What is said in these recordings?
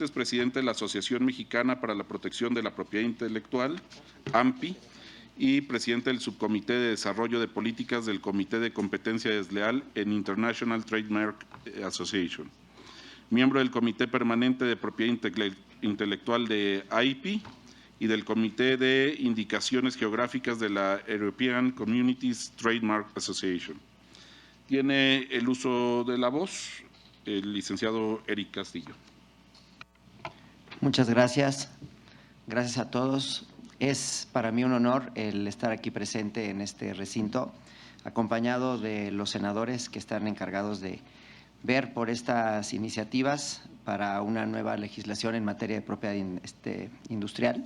Es presidente de la Asociación Mexicana para la Protección de la Propiedad Intelectual, AMPI, y presidente del Subcomité de Desarrollo de Políticas del Comité de Competencia Desleal en International Trademark Association. Miembro del Comité Permanente de Propiedad Intelectual de AIPI y del Comité de Indicaciones Geográficas de la European Communities Trademark Association. Tiene el uso de la voz el licenciado Eric Castillo. Muchas gracias. Gracias a todos. Es para mí un honor el estar aquí presente en este recinto, acompañado de los senadores que están encargados de ver por estas iniciativas para una nueva legislación en materia de propiedad industrial.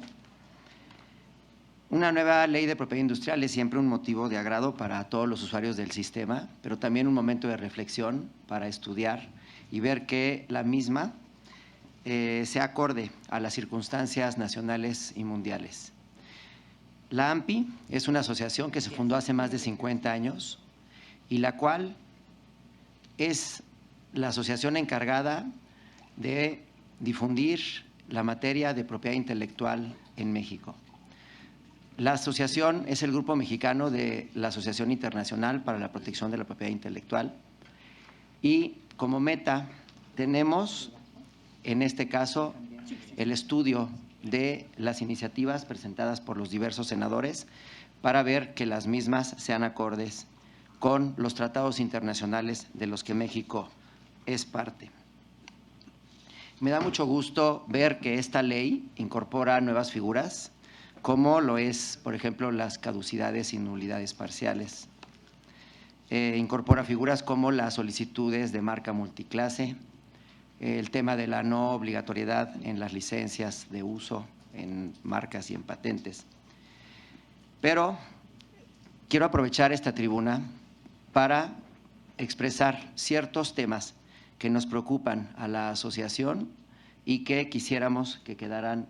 Una nueva ley de propiedad industrial es siempre un motivo de agrado para todos los usuarios del sistema, pero también un momento de reflexión para estudiar y ver que la misma sea acorde a las circunstancias nacionales y mundiales. La AMPI es una asociación que se fundó hace más de 50 años y la cual es la asociación encargada de difundir la materia de propiedad intelectual en México. La asociación es el grupo mexicano de la Asociación Internacional para la Protección de la Propiedad Intelectual y como meta tenemos en este caso el estudio de las iniciativas presentadas por los diversos senadores para ver que las mismas sean acordes con los tratados internacionales de los que México es parte. Me da mucho gusto ver que esta ley incorpora nuevas figuras, como lo es, por ejemplo, las caducidades y nulidades parciales. Incorpora figuras como las solicitudes de marca multiclase, el tema de la no obligatoriedad en las licencias de uso en marcas y en patentes. Pero quiero aprovechar esta tribuna para expresar ciertos temas que nos preocupan a la asociación y que quisiéramos que quedaran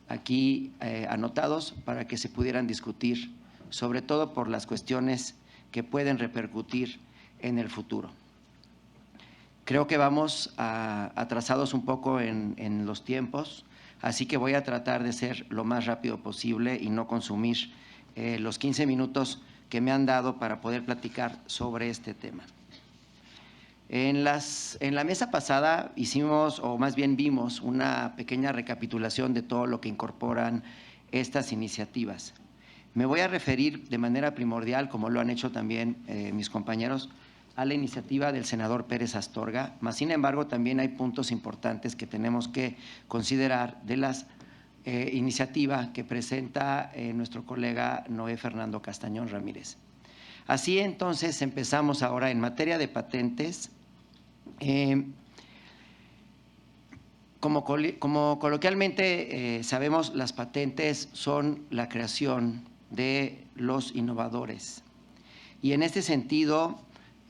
aquí anotados para que se pudieran discutir, sobre todo por las cuestiones que pueden repercutir en el futuro. Creo que vamos atrasados un poco en los tiempos, así que voy a tratar de ser lo más rápido posible y no consumir los 15 minutos que me han dado para poder platicar sobre este tema. En la mesa pasada hicimos, o más bien vimos, una pequeña recapitulación de todo lo que incorporan estas iniciativas. Me voy a referir de manera primordial, como lo han hecho también mis compañeros, a la iniciativa del senador Pérez Astorga, mas sin embargo también hay puntos importantes que tenemos que considerar de las iniciativas que presenta nuestro colega Noé Fernando Castañón Ramírez. Así entonces empezamos ahora en materia de patentes. Como coloquialmente sabemos, las patentes son la creación de los innovadores y en este sentido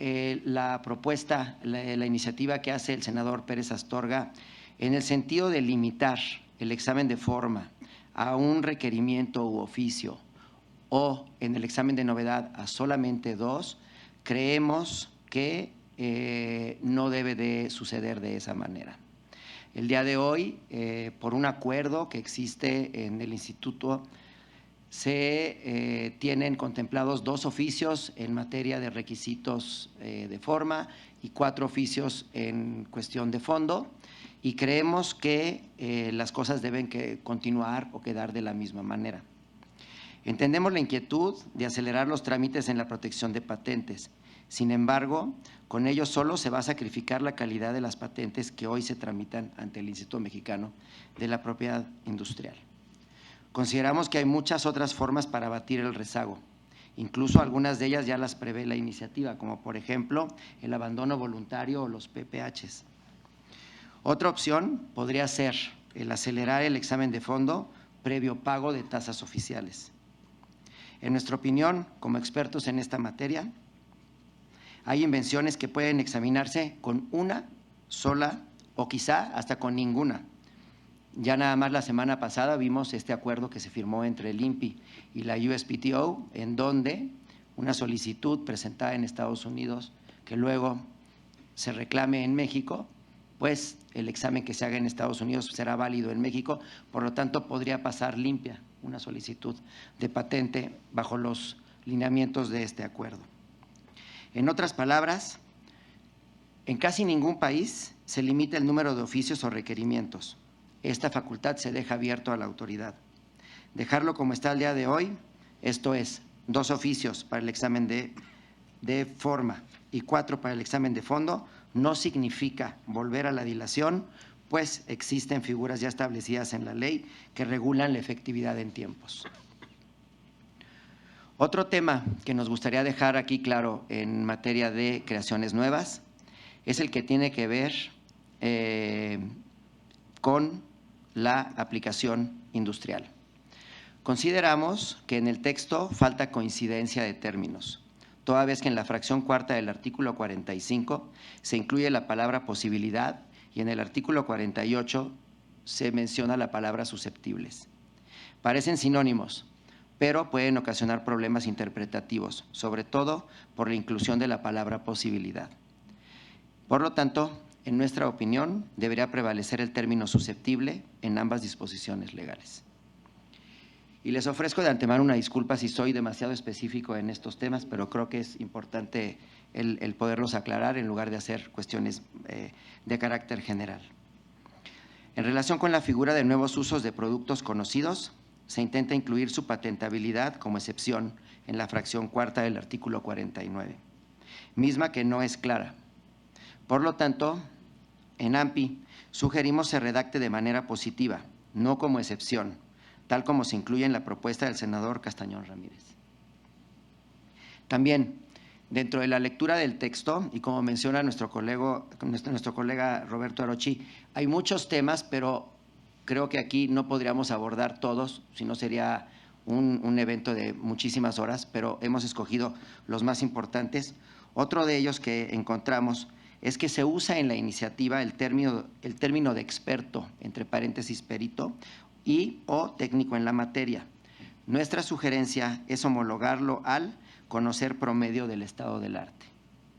la propuesta, la iniciativa que hace el senador Pérez Astorga en el sentido de limitar el examen de forma a un requerimiento u oficio o en el examen de novedad a solamente 2, creemos que no debe de suceder de esa manera. El día de hoy, por un acuerdo que existe en el instituto, se tienen contemplados 2 oficios en materia de requisitos de forma y 4 oficios en cuestión de fondo y creemos que las cosas deben continuar o quedar de la misma manera. Entendemos la inquietud de acelerar los trámites en la protección de patentes. Sin embargo, con ello solo se va a sacrificar la calidad de las patentes que hoy se tramitan ante el Instituto Mexicano de la Propiedad Industrial. Consideramos que hay muchas otras formas para abatir el rezago, incluso algunas de ellas ya las prevé la iniciativa, como por ejemplo el abandono voluntario o los PPHs. Otra opción podría ser el acelerar el examen de fondo previo pago de tasas oficiales. En nuestra opinión, como expertos en esta materia, hay invenciones que pueden examinarse con una sola o quizá hasta con ninguna. Ya nada más la semana pasada vimos este acuerdo que se firmó entre el INPI y la USPTO, en donde una solicitud presentada en Estados Unidos que luego se reclame en México pues el examen que se haga en Estados Unidos será válido en México, por lo tanto podría pasar limpia una solicitud de patente bajo los lineamientos de este acuerdo. En otras palabras, en casi ningún país se limita el número de oficios o requerimientos. Esta facultad se deja abierto a la autoridad. Dejarlo como está el día de hoy, esto es, 2 oficios para el examen de forma y 4 para el examen de fondo, no significa volver a la dilación, pues existen figuras ya establecidas en la ley que regulan la efectividad en tiempos. Otro tema que nos gustaría dejar aquí claro en materia de creaciones nuevas es el que tiene que ver con la aplicación industrial. Consideramos que en el texto falta coincidencia de términos, toda vez que en la fracción cuarta del artículo 45 se incluye la palabra posibilidad y en el artículo 48 se menciona la palabra susceptibles. Parecen sinónimos, pero pueden ocasionar problemas interpretativos, sobre todo por la inclusión de la palabra posibilidad. Por lo tanto, en nuestra opinión, debería prevalecer el término susceptible en ambas disposiciones legales. Y les ofrezco de antemano una disculpa si soy demasiado específico en estos temas, pero creo que es importante el poderlos aclarar en lugar de hacer cuestiones de carácter general. En relación con la figura de nuevos usos de productos conocidos, se intenta incluir su patentabilidad como excepción en la fracción cuarta del artículo 49, misma que no es clara. Por lo tanto, en AMPI sugerimos se redacte de manera positiva, no como excepción, tal como se incluye en la propuesta del senador Castañón Ramírez. También, dentro de la lectura del texto, y como menciona nuestro colega Roberto Arochi, hay muchos temas, pero creo que aquí no podríamos abordar todos, si no sería un evento de muchísimas horas, pero hemos escogido los más importantes. Otro de ellos que encontramos es que se usa en la iniciativa el término de experto, entre paréntesis perito, y o técnico en la materia. Nuestra sugerencia es homologarlo al conocer promedio del estado del arte.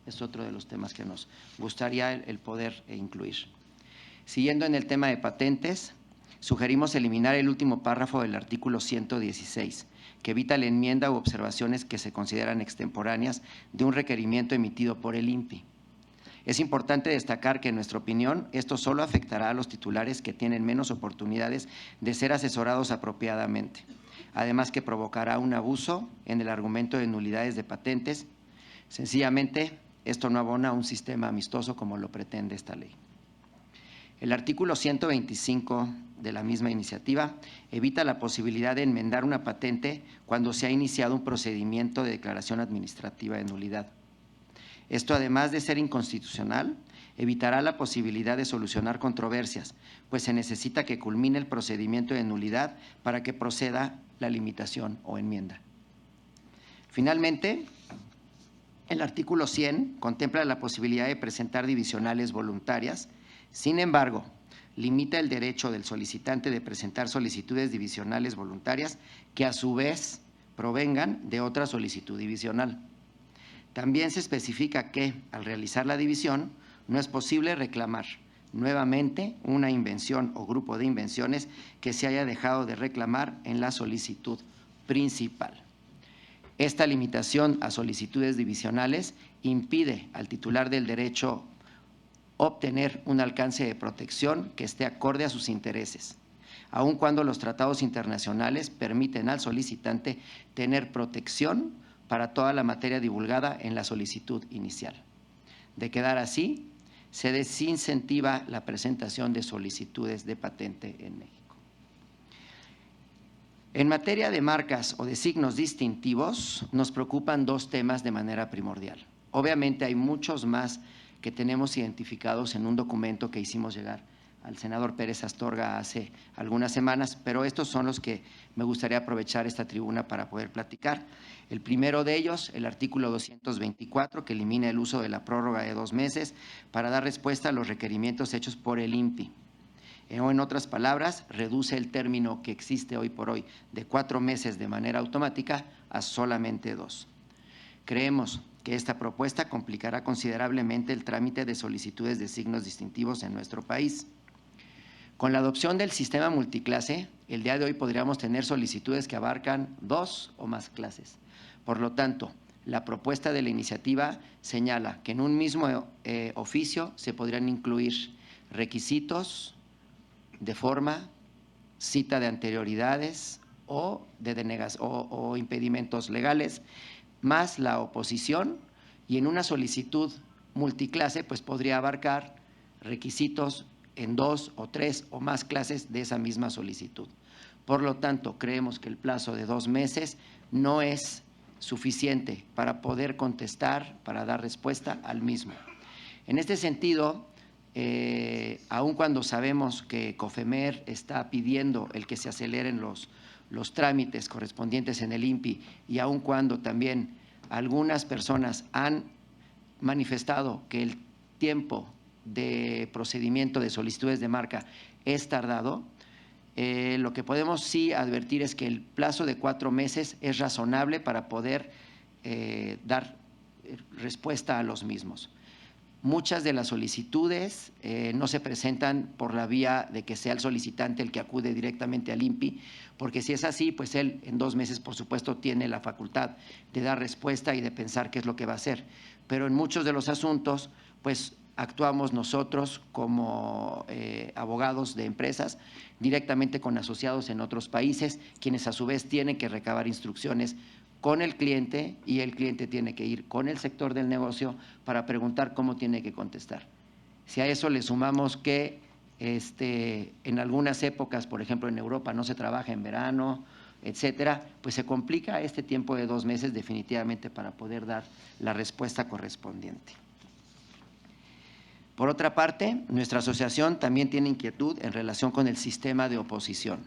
Es otro de los temas que nos gustaría el poder incluir. Siguiendo en el tema de patentes, sugerimos eliminar el último párrafo del artículo 116, que evita la enmienda u observaciones que se consideran extemporáneas de un requerimiento emitido por el INPI. Es importante destacar que, en nuestra opinión, esto solo afectará a los titulares que tienen menos oportunidades de ser asesorados apropiadamente, además que provocará un abuso en el argumento de nulidades de patentes. Sencillamente, esto no abona a un sistema amistoso como lo pretende esta ley. El artículo 125 de la misma iniciativa evita la posibilidad de enmendar una patente cuando se ha iniciado un procedimiento de declaración administrativa de nulidad. Esto, además de ser inconstitucional, evitará la posibilidad de solucionar controversias, pues se necesita que culmine el procedimiento de nulidad para que proceda la limitación o enmienda. Finalmente, el artículo 100 contempla la posibilidad de presentar divisionales voluntarias. Sin embargo, limita el derecho del solicitante de presentar solicitudes divisionales voluntarias que, a su vez, provengan de otra solicitud divisional. También se especifica que, al realizar la división, no es posible reclamar nuevamente una invención o grupo de invenciones que se haya dejado de reclamar en la solicitud principal. Esta limitación a solicitudes divisionales impide al titular del derecho obtener un alcance de protección que esté acorde a sus intereses, aun cuando los tratados internacionales permiten al solicitante tener protección para toda la materia divulgada en la solicitud inicial. De quedar así, se desincentiva la presentación de solicitudes de patente en México. En materia de marcas o de signos distintivos, nos preocupan 2 temas de manera primordial. Obviamente hay muchos más que tenemos identificados en un documento que hicimos llegar al senador Pérez Astorga hace algunas semanas, pero estos son los que me gustaría aprovechar esta tribuna para poder platicar. El primero de ellos, el artículo 224, que elimina el uso de la prórroga de 2 meses para dar respuesta a los requerimientos hechos por el INPI. O, en otras palabras, reduce el término que existe hoy por hoy de 4 meses de manera automática a solamente 2. Creemos que esta propuesta complicará considerablemente el trámite de solicitudes de signos distintivos en nuestro país. Con la adopción del sistema multiclase, el día de hoy podríamos tener solicitudes que abarcan 2 o más clases. Por lo tanto, la propuesta de la iniciativa señala que en un mismo oficio se podrían incluir requisitos de forma, cita de anterioridades o impedimentos legales, más la oposición, y en una solicitud multiclase pues podría abarcar requisitos en 2 o 3 o más clases de esa misma solicitud. Por lo tanto, creemos que el plazo de 2 meses no es suficiente para poder contestar, para dar respuesta al mismo. En este sentido, aun cuando sabemos que COFEMER está pidiendo el que se aceleren los trámites correspondientes en el INPI, y aun cuando también algunas personas han manifestado que el tiempo de procedimiento de solicitudes de marca es tardado, lo que podemos sí advertir es que el plazo de 4 meses es razonable para poder dar respuesta a los mismos. Muchas de las solicitudes no se presentan por la vía de que sea el solicitante el que acude directamente al INPI, porque si es así, pues él en 2 meses, por supuesto, tiene la facultad de dar respuesta y de pensar qué es lo que va a hacer. Pero en muchos de los asuntos, pues actuamos nosotros como abogados de empresas directamente con asociados en otros países, quienes a su vez tienen que recabar instrucciones con el cliente, y el cliente tiene que ir con el sector del negocio para preguntar cómo tiene que contestar. Si a eso le sumamos que en algunas épocas, por ejemplo en Europa, no se trabaja en verano, etcétera, pues se complica este tiempo de 2 meses definitivamente para poder dar la respuesta correspondiente. Por otra parte, nuestra asociación también tiene inquietud en relación con el sistema de oposición.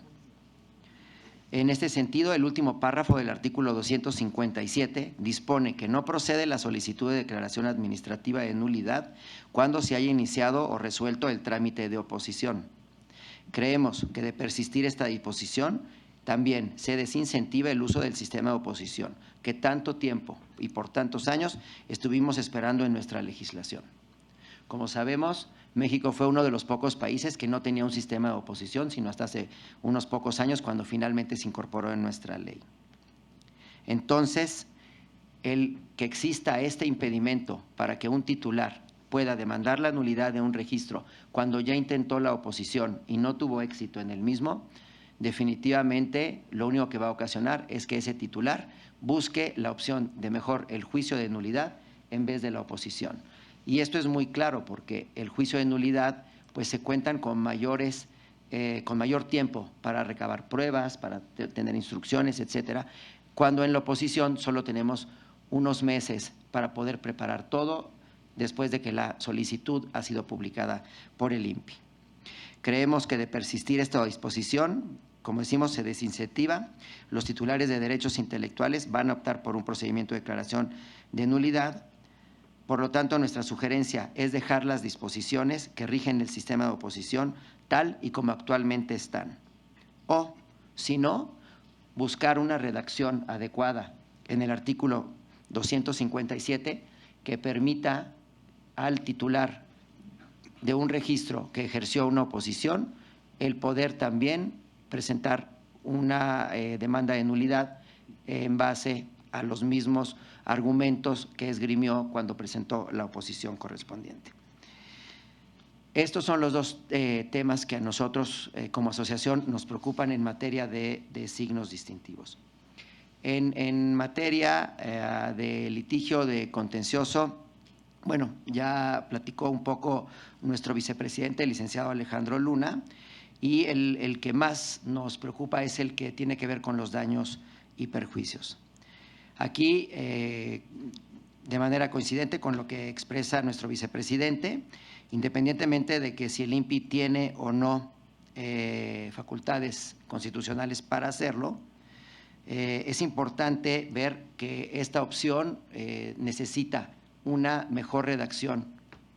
En este sentido, el último párrafo del artículo 257 dispone que no procede la solicitud de declaración administrativa de nulidad cuando se haya iniciado o resuelto el trámite de oposición. Creemos que de persistir esta disposición, también se desincentiva el uso del sistema de oposición, que tanto tiempo y por tantos años estuvimos esperando en nuestra legislación. Como sabemos, México fue uno de los pocos países que no tenía un sistema de oposición, sino hasta hace unos pocos años, cuando finalmente se incorporó en nuestra ley. Entonces, el que exista este impedimento para que un titular pueda demandar la nulidad de un registro cuando ya intentó la oposición y no tuvo éxito en el mismo, definitivamente lo único que va a ocasionar es que ese titular busque la opción de mejor el juicio de nulidad en vez de la oposición. Y esto es muy claro porque el juicio de nulidad pues se cuentan con mayor tiempo para recabar pruebas, para tener instrucciones, etcétera, cuando en la oposición solo tenemos unos meses para poder preparar todo después de que la solicitud ha sido publicada por el INPI. Creemos que de persistir esta disposición, como decimos, se desincentiva. Los titulares de derechos intelectuales van a optar por un procedimiento de declaración de nulidad. Por lo tanto, nuestra sugerencia es dejar las disposiciones que rigen el sistema de oposición tal y como actualmente están. O, si no, buscar una redacción adecuada en el artículo 257 que permita al titular de un registro que ejerció una oposición el poder también presentar una demanda de nulidad en base a los mismos argumentos que esgrimió cuando presentó la oposición correspondiente. Estos son los 2 temas que a nosotros como asociación nos preocupan en materia de signos distintivos. En materia de litigio de contencioso, bueno, ya platicó un poco nuestro vicepresidente, el licenciado Alejandro Luna, y el que más nos preocupa es el que tiene que ver con los daños y perjuicios. Aquí, de manera coincidente con lo que expresa nuestro vicepresidente, independientemente de que si el INPI tiene o no facultades constitucionales para hacerlo, es importante ver que esta opción necesita una mejor redacción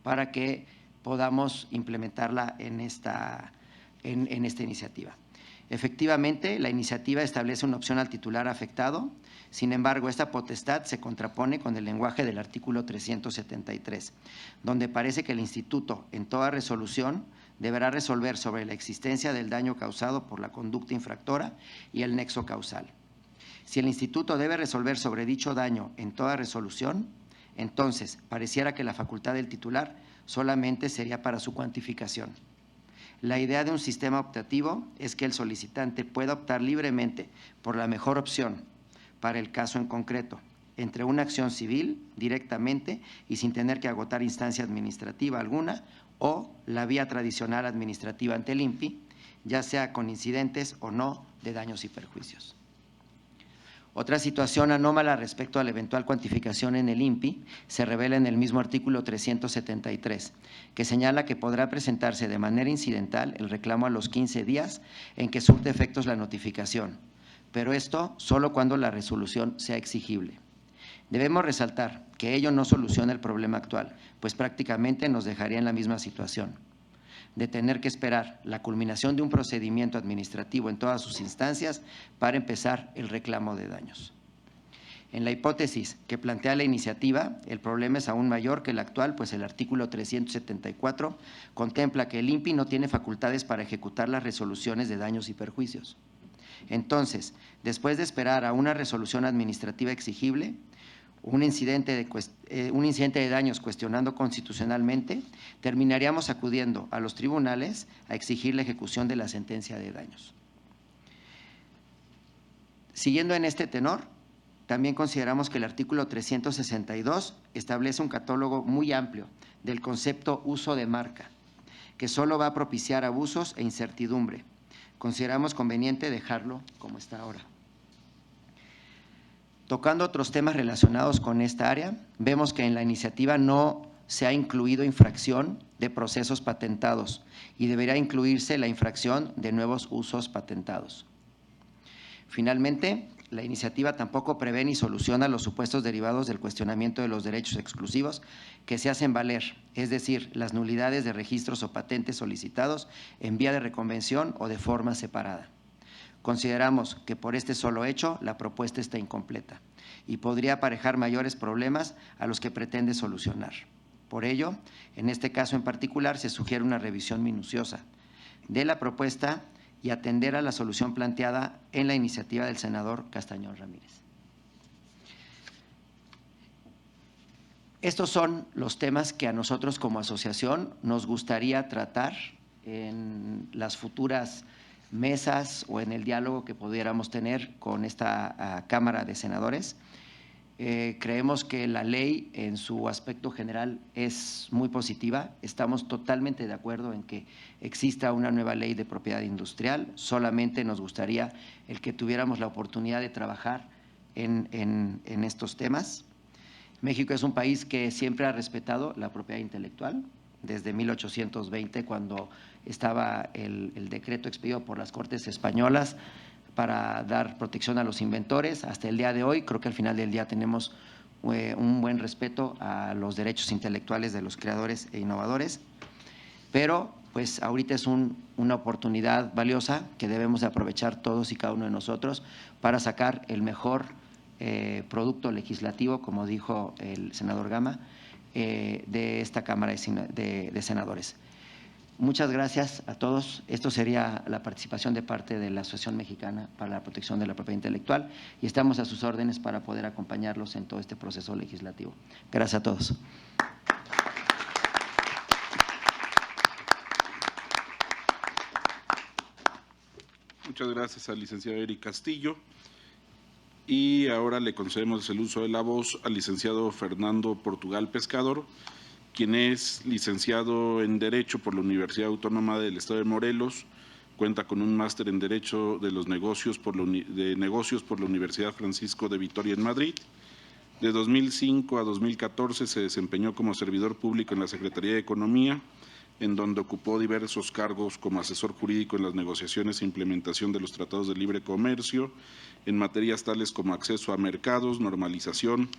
para que podamos implementarla en esta iniciativa. Efectivamente, la iniciativa establece una opción al titular afectado. Sin embargo, esta potestad se contrapone con el lenguaje del artículo 373, donde parece que el instituto, en toda resolución, deberá resolver sobre la existencia del daño causado por la conducta infractora y el nexo causal. Si el instituto debe resolver sobre dicho daño en toda resolución, entonces pareciera que la facultad del titular solamente sería para su cuantificación. La idea de un sistema optativo es que el solicitante pueda optar libremente por la mejor opción para el caso en concreto, entre una acción civil directamente y sin tener que agotar instancia administrativa alguna, o la vía tradicional administrativa ante el INPI, ya sea con incidentes o no de daños y perjuicios. Otra situación anómala respecto a la eventual cuantificación en el INPI se revela en el mismo artículo 373, que señala que podrá presentarse de manera incidental el reclamo a los 15 días en que surte efectos la notificación, pero esto solo cuando la resolución sea exigible. Debemos resaltar que ello no soluciona el problema actual, pues prácticamente nos dejaría en la misma situación de tener que esperar la culminación de un procedimiento administrativo en todas sus instancias para empezar el reclamo de daños. En la hipótesis que plantea la iniciativa, el problema es aún mayor que el actual, pues el artículo 374 contempla que el INPI no tiene facultades para ejecutar las resoluciones de daños y perjuicios. Entonces, después de esperar a una resolución administrativa exigible, un incidente de daños cuestionando constitucionalmente, terminaríamos acudiendo a los tribunales a exigir la ejecución de la sentencia de daños. Siguiendo en este tenor, también consideramos que el artículo 362 establece un catálogo muy amplio del concepto uso de marca, que solo va a propiciar abusos e incertidumbre. Consideramos conveniente dejarlo como está ahora. Tocando otros temas relacionados con esta área, vemos que en la iniciativa no se ha incluido infracción de procesos patentados y deberá incluirse la infracción de nuevos usos patentados. Finalmente, la iniciativa tampoco prevé ni soluciona los supuestos derivados del cuestionamiento de los derechos exclusivos que se hacen valer, es decir, las nulidades de registros o patentes solicitados en vía de reconvención o de forma separada. Consideramos que por este solo hecho la propuesta está incompleta y podría aparejar mayores problemas a los que pretende solucionar. Por ello, en este caso en particular, se sugiere una revisión minuciosa de la propuesta y atender a la solución planteada en la iniciativa del senador Castañón Ramírez. Estos son los temas que a nosotros como asociación nos gustaría tratar en las futuras mesas o en el diálogo que pudiéramos tener con esta Cámara de Senadores. Creemos que la ley en su aspecto general es muy positiva. Estamos totalmente de acuerdo en que exista una nueva ley de propiedad industrial. Solamente nos gustaría el que tuviéramos la oportunidad de trabajar en estos temas. México es un país que siempre ha respetado la propiedad intelectual. Desde 1820, cuando estaba el decreto expedido por las Cortes Españolas para dar protección a los inventores, hasta el día de hoy, creo que al final del día tenemos un buen respeto a los derechos intelectuales de los creadores e innovadores, pero pues ahorita es una oportunidad valiosa que debemos de aprovechar todos y cada uno de nosotros para sacar el mejor producto legislativo, como dijo el senador Gama, de esta Cámara de Senadores. Muchas gracias a todos. Esto sería la participación de parte de la Asociación Mexicana para la Protección de la Propiedad Intelectual y estamos a sus órdenes para poder acompañarlos en todo este proceso legislativo. Gracias a todos. Muchas gracias al licenciado Eric Castillo. Y ahora le concedemos el uso de la voz al licenciado Fernando Portugal Pescador, quien es licenciado en Derecho por la Universidad Autónoma del Estado de Morelos, cuenta con un máster en Derecho de los Negocios por la Universidad Francisco de Vitoria en Madrid. De 2005 a 2014 se desempeñó como servidor público en la Secretaría de Economía, en donde ocupó diversos cargos como asesor jurídico en las negociaciones e implementación de los tratados de libre comercio, en materias tales como acceso a mercados, normalización,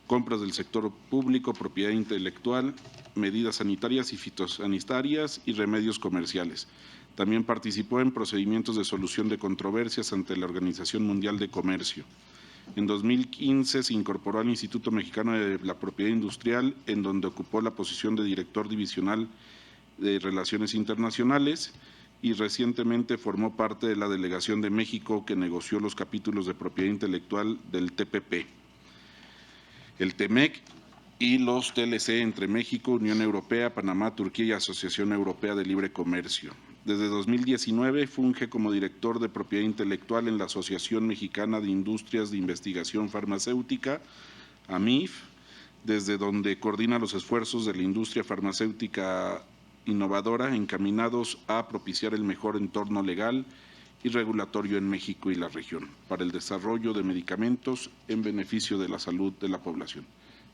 compras del sector público, propiedad intelectual, medidas sanitarias y fitosanitarias y remedios comerciales. También participó en procedimientos de solución de controversias ante la Organización Mundial de Comercio. En 2015 se incorporó al Instituto Mexicano de la Propiedad Industrial, en donde ocupó la posición de director divisional de Relaciones Internacionales, y recientemente formó parte de la delegación de México que negoció los capítulos de propiedad intelectual del TPP, el TEMEC y los TLC entre México, Unión Europea, Panamá, Turquía y Asociación Europea de Libre Comercio. Desde 2019 funge como director de propiedad intelectual en la Asociación Mexicana de Industrias de Investigación Farmacéutica, AMIF, desde donde coordina los esfuerzos de la industria farmacéutica innovadora encaminados a propiciar el mejor entorno legal y regulatorio en México y la región para el desarrollo de medicamentos en beneficio de la salud de la población.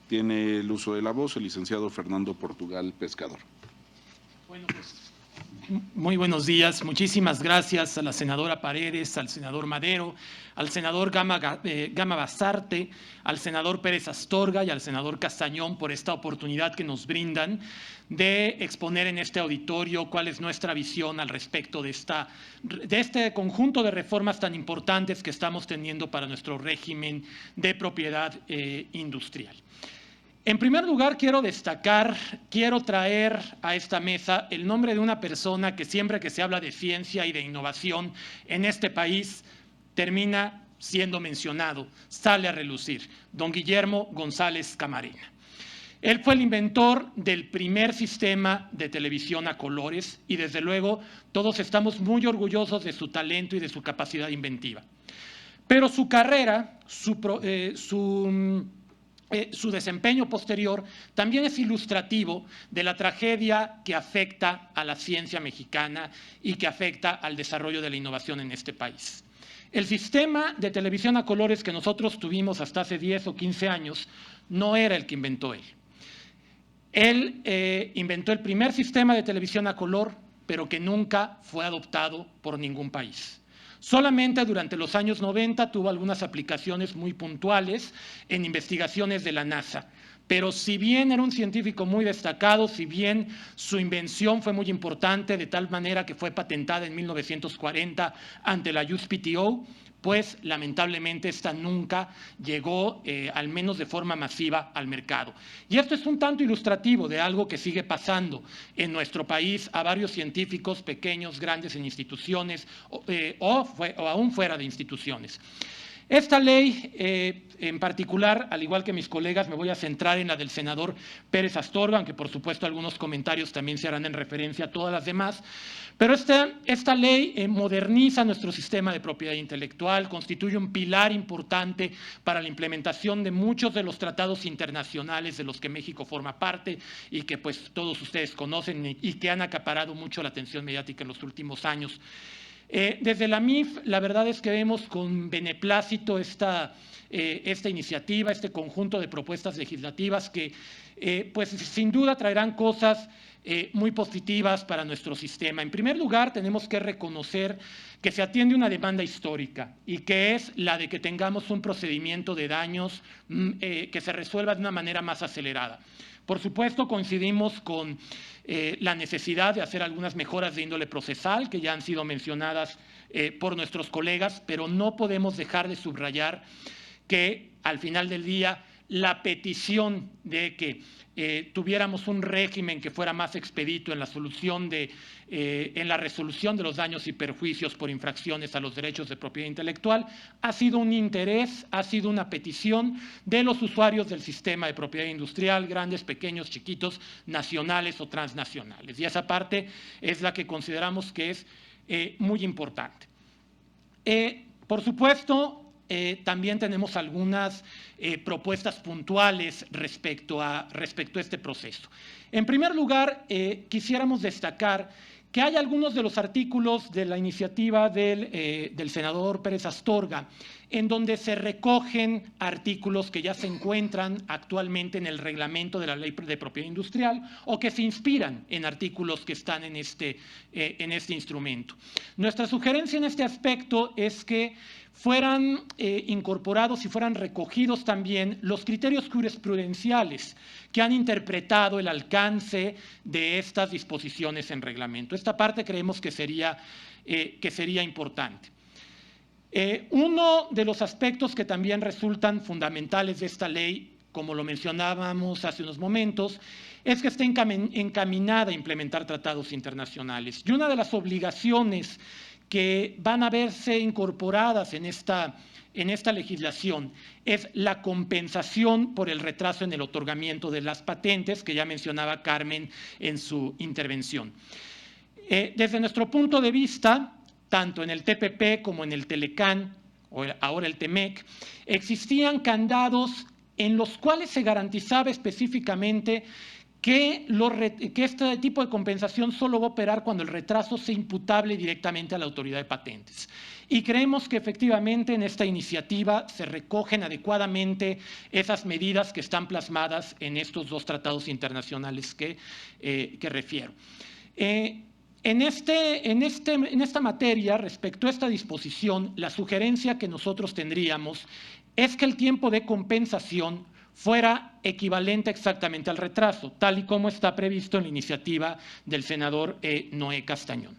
Tiene el uso de la voz el licenciado Fernando Portugal Pescador. Bueno, pues, muy buenos días. Muchísimas gracias a la senadora Paredes, al senador Madero, al senador Gama Basarte, al senador Pérez Astorga y al senador Castañón por esta oportunidad que nos brindan de exponer en este auditorio cuál es nuestra visión al respecto de este conjunto de reformas tan importantes que estamos teniendo para nuestro régimen de propiedad industrial. En primer lugar, quiero traer a esta mesa el nombre de una persona que siempre que se habla de ciencia y de innovación en este país termina siendo mencionado, sale a relucir, don Guillermo González Camarena. Él fue el inventor del primer sistema de televisión a colores y desde luego todos estamos muy orgullosos de su talento y de su capacidad inventiva. Pero su carrera, su desempeño posterior también es ilustrativo de la tragedia que afecta a la ciencia mexicana y que afecta al desarrollo de la innovación en este país. El sistema de televisión a colores que nosotros tuvimos hasta hace 10 o 15 años no era el que inventó él. Él inventó el primer sistema de televisión a color, pero que nunca fue adoptado por ningún país. Solamente durante los años 90 tuvo algunas aplicaciones muy puntuales en investigaciones de la NASA. Pero si bien era un científico muy destacado, si bien su invención fue muy importante, de tal manera que fue patentada en 1940 ante la USPTO, pues lamentablemente esta nunca llegó, al menos de forma masiva, al mercado. Y esto es un tanto ilustrativo de algo que sigue pasando en nuestro país a varios científicos pequeños, grandes en instituciones o aún fuera de instituciones. Esta ley, en particular, al igual que mis colegas, me voy a centrar en la del senador Pérez Astorga, aunque por supuesto algunos comentarios también se harán en referencia a todas las demás. Pero esta ley moderniza nuestro sistema de propiedad intelectual, constituye un pilar importante para la implementación de muchos de los tratados internacionales de los que México forma parte y que pues todos ustedes conocen y que han acaparado mucho la atención mediática en los últimos años. Desde la MIF, la verdad es que vemos con beneplácito esta iniciativa, este conjunto de propuestas legislativas que pues sin duda traerán cosas muy positivas para nuestro sistema. En primer lugar, tenemos que reconocer que se atiende una demanda histórica y que es la de que tengamos un procedimiento de daños que se resuelva de una manera más acelerada. Por supuesto, coincidimos con la necesidad de hacer algunas mejoras de índole procesal que ya han sido mencionadas por nuestros colegas, pero no podemos dejar de subrayar que al final del día la petición de que tuviéramos un régimen que fuera más expedito en la resolución de los daños y perjuicios por infracciones a los derechos de propiedad intelectual ha sido un interés, ha sido una petición de los usuarios del sistema de propiedad industrial, grandes, pequeños, chiquitos, nacionales o transnacionales. Y esa parte es la que consideramos que es muy importante. Por supuesto, también tenemos algunas propuestas puntuales respecto a este proceso. En primer lugar, quisiéramos destacar que hay algunos de los artículos de la iniciativa del senador Pérez Astorga en donde se recogen artículos que ya se encuentran actualmente en el reglamento de la Ley de Propiedad Industrial o que se inspiran en artículos que están en este instrumento. Nuestra sugerencia en este aspecto es que fueran incorporados y fueran recogidos también los criterios jurisprudenciales que han interpretado el alcance de estas disposiciones en reglamento. Esta parte creemos que sería importante. Uno de los aspectos que también resultan fundamentales de esta ley, como lo mencionábamos hace unos momentos, es que está encaminada a implementar tratados internacionales. Y una de las obligaciones que van a verse incorporadas en esta legislación es la compensación por el retraso en el otorgamiento de las patentes, que ya mencionaba Carmen en su intervención. Desde nuestro punto de vista, tanto en el TPP como en el Telecán, o ahora el TEMEC, existían candados en los cuales se garantizaba específicamente que este tipo de compensación solo va a operar cuando el retraso sea imputable directamente a la autoridad de patentes. Y creemos que efectivamente en esta iniciativa se recogen adecuadamente esas medidas que están plasmadas en estos dos tratados internacionales que refiero. En esta materia, respecto a esta disposición, la sugerencia que nosotros tendríamos es que el tiempo de compensación fuera equivalente exactamente al retraso, tal y como está previsto en la iniciativa del senador Noé Castañón.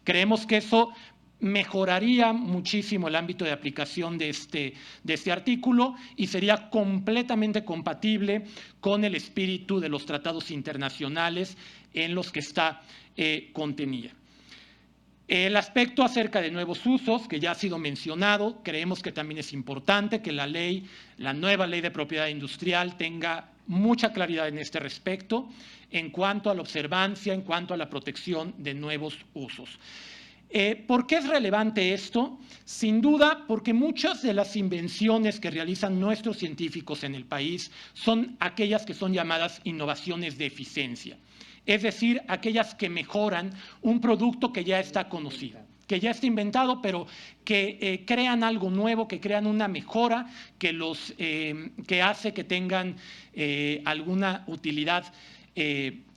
Creemos que eso mejoraría muchísimo el ámbito de aplicación de este artículo y sería completamente compatible con el espíritu de los tratados internacionales en los que está contenida. El aspecto acerca de nuevos usos, que ya ha sido mencionado, creemos que también es importante que la nueva ley de propiedad industrial tenga mucha claridad en este respecto, en cuanto a la observancia, en cuanto a la protección de nuevos usos. ¿Por qué es relevante esto? Sin duda, porque muchas de las invenciones que realizan nuestros científicos en el país son aquellas que son llamadas innovaciones de eficiencia. Es decir, aquellas que mejoran un producto que ya está conocido, que ya está inventado, pero que crean algo nuevo, que crean una mejora que hace que tengan alguna utilidad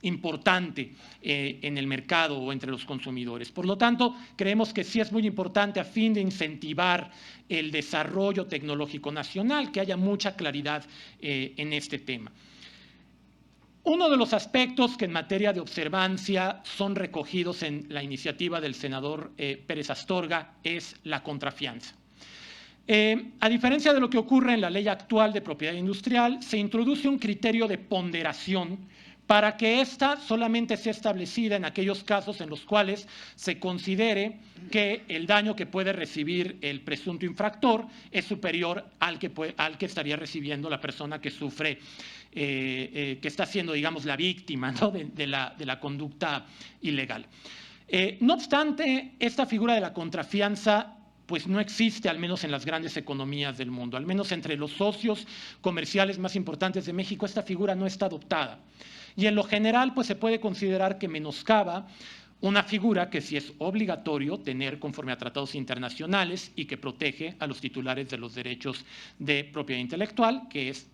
importante en el mercado o entre los consumidores. Por lo tanto, creemos que sí es muy importante a fin de incentivar el desarrollo tecnológico nacional, que haya mucha claridad en este tema. Uno de los aspectos que en materia de observancia son recogidos en la iniciativa del senador Pérez Astorga es la contrafianza. A diferencia de lo que ocurre en la ley actual de propiedad industrial, se introduce un criterio de ponderación para que ésta solamente sea establecida en aquellos casos en los cuales se considere que el daño que puede recibir el presunto infractor es superior al que estaría recibiendo la persona que sufre, que está siendo, digamos, la víctima, ¿no?, de la conducta ilegal. No obstante, esta figura de la contrafianza pues no existe, al menos en las grandes economías del mundo, al menos entre los socios comerciales más importantes de México, esta figura no está adoptada. Y en lo general, pues se puede considerar que menoscaba una figura que sí es obligatorio tener conforme a tratados internacionales y que protege a los titulares de los derechos de propiedad intelectual, que es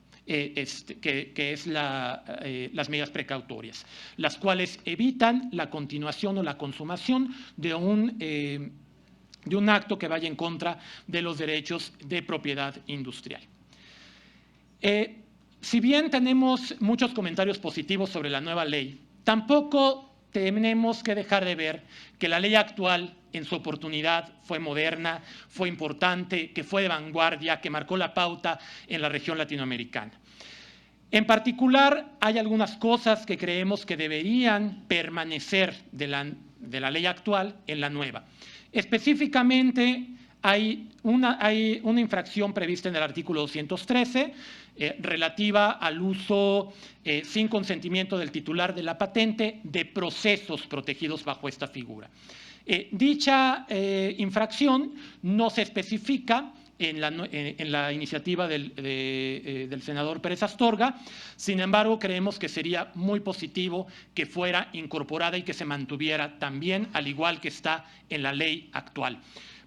las medidas precautorias, las cuales evitan la continuación o la consumación de un acto que vaya en contra de los derechos de propiedad industrial. Si bien tenemos muchos comentarios positivos sobre la nueva ley, tampoco tenemos que dejar de ver que la ley actual en su oportunidad fue moderna, fue importante, que fue de vanguardia, que marcó la pauta en la región latinoamericana. En particular, hay algunas cosas que creemos que deberían permanecer de la ley actual en la nueva. Específicamente, hay una infracción prevista en el artículo 213 relativa al uso sin consentimiento del titular de la patente de procesos protegidos bajo esta figura. Dicha infracción no se especifica en la iniciativa del senador Pérez Astorga. Sin embargo, creemos que sería muy positivo que fuera incorporada y que se mantuviera también, al igual que está en la ley actual.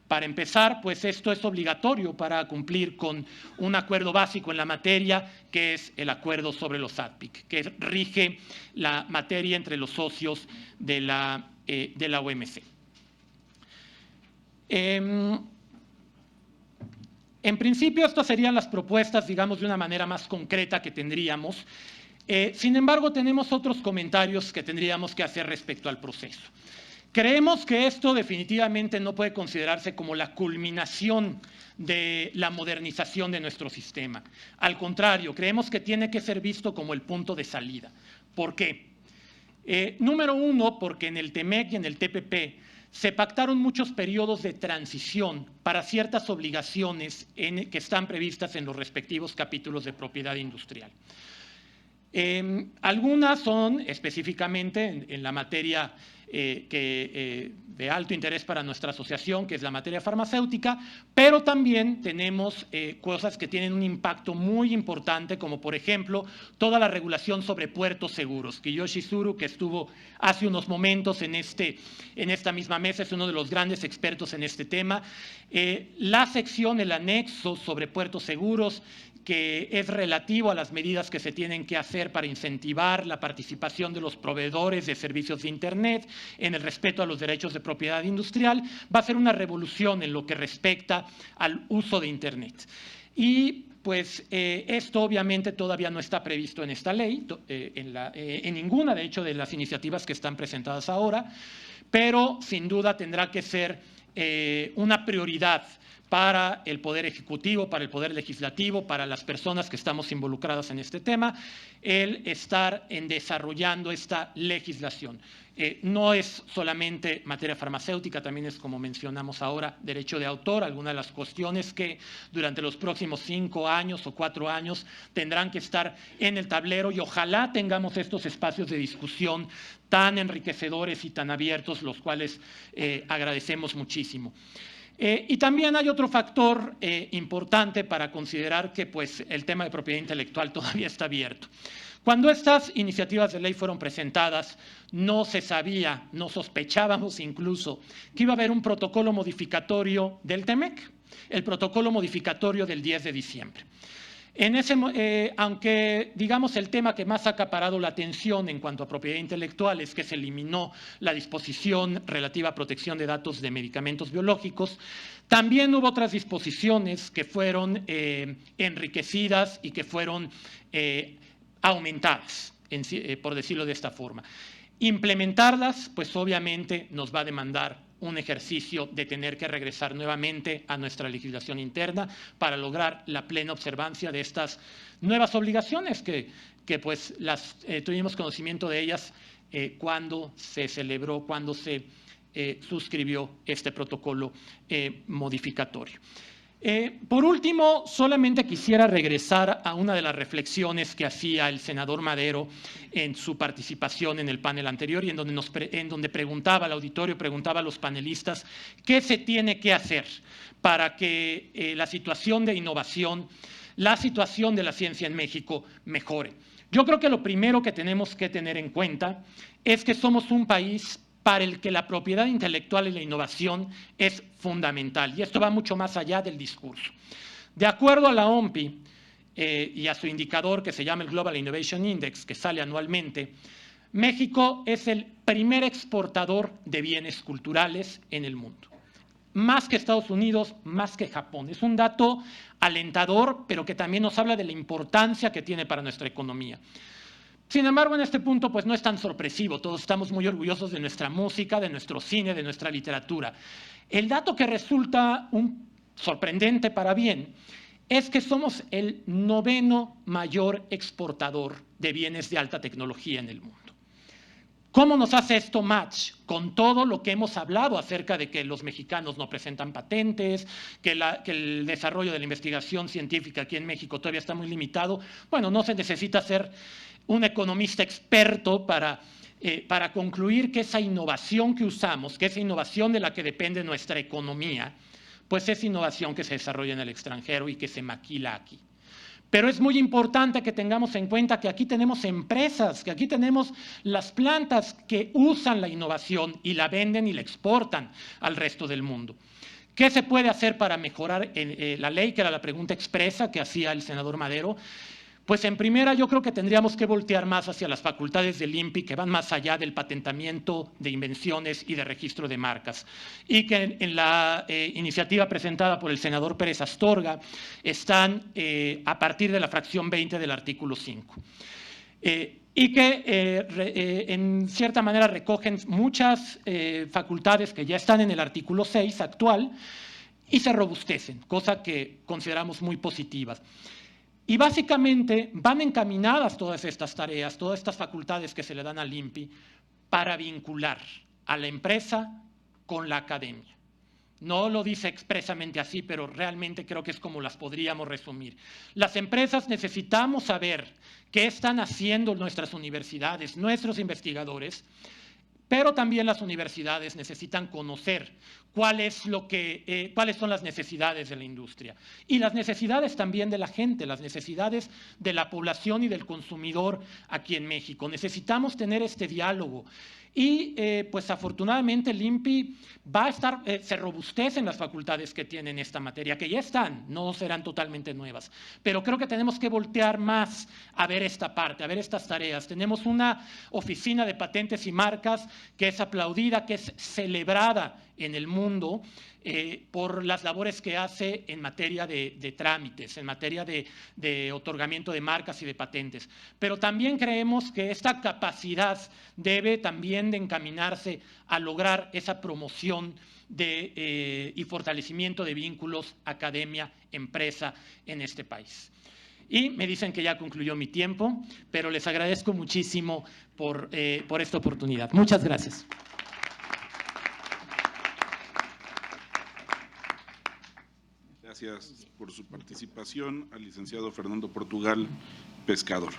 Para empezar, pues esto es obligatorio para cumplir con un acuerdo básico en la materia, que es el acuerdo sobre los ADPIC, que rige la materia entre los socios de la OMC. En principio, estas serían las propuestas, digamos, de una manera más concreta que tendríamos. Sin embargo, tenemos otros comentarios que tendríamos que hacer respecto al proceso. Creemos que esto definitivamente no puede considerarse como la culminación de la modernización de nuestro sistema. Al contrario, creemos que tiene que ser visto como el punto de salida. ¿Por qué? Número uno, porque en el TEMEC y en el TPP se pactaron muchos periodos de transición para ciertas obligaciones que están previstas en los respectivos capítulos de propiedad industrial. Algunas son específicamente en la materia de alto interés para nuestra asociación, que es la materia farmacéutica, pero también tenemos cosas que tienen un impacto muy importante, como por ejemplo toda la regulación sobre puertos seguros. Kiyoshi Tsuru, que estuvo hace unos momentos en esta misma mesa, es uno de los grandes expertos en este tema. La sección, el anexo sobre puertos seguros, que es relativo a las medidas que se tienen que hacer para incentivar la participación de los proveedores de servicios de Internet en el respeto a los derechos de propiedad industrial, va a ser una revolución en lo que respecta al uso de Internet. Y pues esto obviamente todavía no está previsto en esta ley, en ninguna de hecho de las iniciativas que están presentadas ahora, pero sin duda tendrá que ser una prioridad para el Poder Ejecutivo, para el Poder Legislativo, para las personas que estamos involucradas en este tema, el estar desarrollando esta legislación. No es solamente materia farmacéutica, también es, como mencionamos ahora, derecho de autor, algunas de las cuestiones que durante los próximos 5 años o 4 años tendrán que estar en el tablero, y ojalá tengamos estos espacios de discusión tan enriquecedores y tan abiertos, los cuales agradecemos muchísimo. Y también hay otro factor importante para considerar que pues, el tema de propiedad intelectual todavía está abierto. Cuando estas iniciativas de ley fueron presentadas, no se sabía, no sospechábamos incluso que iba a haber un protocolo modificatorio del TEMEC, el protocolo modificatorio del 10 de diciembre. Aunque, digamos, el tema que más ha acaparado la atención en cuanto a propiedad intelectual es que se eliminó la disposición relativa a protección de datos de medicamentos biológicos, también hubo otras disposiciones que fueron enriquecidas y que fueron aumentadas, por decirlo de esta forma. Implementarlas, pues obviamente nos va a demandar un ejercicio de tener que regresar nuevamente a nuestra legislación interna para lograr la plena observancia de estas nuevas obligaciones que pues tuvimos conocimiento de ellas cuando se celebró, cuando se suscribió este protocolo modificatorio. Por último, solamente quisiera regresar a una de las reflexiones que hacía el senador Madero en su participación en el panel anterior y en donde preguntaba al auditorio, preguntaba a los panelistas qué se tiene que hacer para que la situación de innovación, la situación de la ciencia en México mejore. Yo creo que lo primero que tenemos que tener en cuenta es que somos un país para el que la propiedad intelectual y la innovación es fundamental. Y esto va mucho más allá del discurso. De acuerdo a la OMPI y a su indicador que se llama el Global Innovation Index, que sale anualmente, México es el primer exportador de bienes culturales en el mundo. Más que Estados Unidos, más que Japón. Es un dato alentador, pero que también nos habla de la importancia que tiene para nuestra economía. Sin embargo, en este punto pues no es tan sorpresivo. Todos estamos muy orgullosos de nuestra música, de nuestro cine, de nuestra literatura. El dato que resulta sorprendente para bien es que somos el 9º mayor exportador de bienes de alta tecnología en el mundo. ¿Cómo nos hace esto match con todo lo que hemos hablado acerca de que los mexicanos no presentan patentes, que el desarrollo de la investigación científica aquí en México todavía está muy limitado? Bueno, no se necesita ser un economista experto para concluir que esa innovación que usamos, que esa innovación de la que depende nuestra economía, pues es innovación que se desarrolla en el extranjero y que se maquila aquí. Pero es muy importante que tengamos en cuenta que aquí tenemos empresas, que aquí tenemos las plantas que usan la innovación y la venden y la exportan al resto del mundo. ¿Qué se puede hacer para mejorar la ley? Que era la pregunta expresa que hacía el senador Madero. Pues en primera yo creo que tendríamos que voltear más hacia las facultades del INPI que van más allá del patentamiento de invenciones y de registro de marcas y que en la iniciativa presentada por el senador Pérez Astorga están a partir de la fracción 20 del artículo 5. Y que en cierta manera recogen muchas facultades que ya están en el artículo 6 actual y se robustecen, cosa que consideramos muy positivas. Y básicamente van encaminadas todas estas tareas, todas estas facultades que se le dan al INPI para vincular a la empresa con la academia. No lo dice expresamente así, pero realmente creo que es como las podríamos resumir. Las empresas necesitamos saber qué están haciendo nuestras universidades, nuestros investigadores, pero también las universidades necesitan conocer cuáles son las necesidades de la industria y las necesidades también de la gente, las necesidades de la población y del consumidor aquí en México. Necesitamos tener este diálogo y pues afortunadamente el INPI va a estar, se robustecen las facultades que tienen esta materia, que ya están, no serán totalmente nuevas, pero creo que tenemos que voltear más a ver esta parte, a ver estas tareas. Tenemos una oficina de patentes y marcas que es aplaudida, que es celebrada en el mundo por las labores que hace en materia de trámites, en materia de otorgamiento de marcas y de patentes. Pero también creemos que esta capacidad debe también de encaminarse a lograr esa promoción y fortalecimiento de vínculos academia-empresa en este país. Y me dicen que ya concluyó mi tiempo, pero les agradezco muchísimo por esta oportunidad. Muchas gracias. Gracias por su participación al licenciado Fernando Portugal, pescador.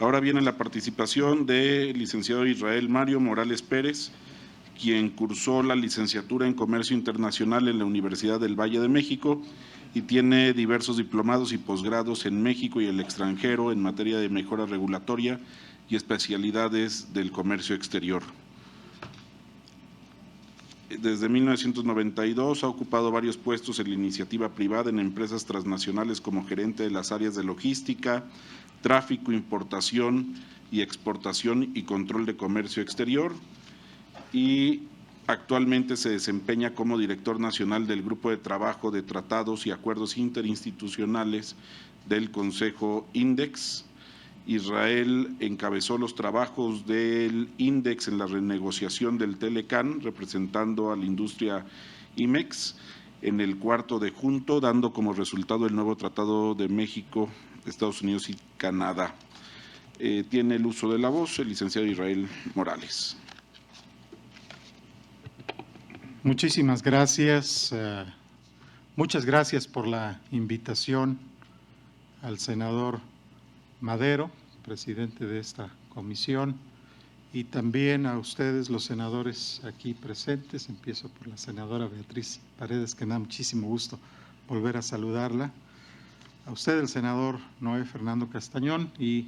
Ahora viene la participación del licenciado Israel Mario Morales Pérez, quien cursó la licenciatura en Comercio Internacional en la Universidad del Valle de México y tiene diversos diplomados y posgrados en México y el extranjero en materia de mejora regulatoria y especialidades del comercio exterior. Desde 1992 ha ocupado varios puestos en la iniciativa privada en empresas transnacionales como gerente de las áreas de logística, tráfico, importación y exportación y control de comercio exterior, y actualmente se desempeña como director nacional del Grupo de Trabajo de Tratados y Acuerdos Interinstitucionales del Consejo INDEX. Israel encabezó los trabajos del INDEX en la renegociación del Telecan, representando a la industria IMEX en el cuarto de junto, dando como resultado el nuevo Tratado de México, Estados Unidos y Canadá. Tiene el uso de la voz el licenciado Israel Morales. Muchísimas gracias. Muchas gracias por la invitación al senador Madero, presidente de esta comisión, y también a ustedes, los senadores aquí presentes. Empiezo por la senadora Beatriz Paredes, que me da muchísimo gusto volver a saludarla. A usted, el senador Noé Fernando Castañón, y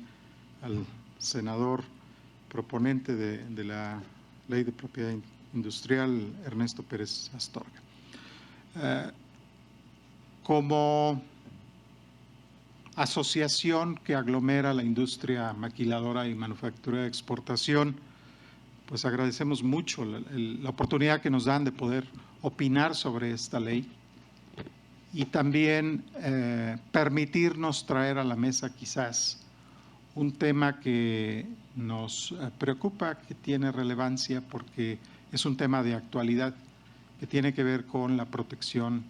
al senador proponente de la Ley de Propiedad Industrial, Ernesto Pérez Astorga. Como asociación que aglomera la industria maquiladora y manufactura de exportación, pues agradecemos mucho la oportunidad que nos dan de poder opinar sobre esta ley y también permitirnos traer a la mesa quizás un tema que nos preocupa, que tiene relevancia porque es un tema de actualidad que tiene que ver con la protección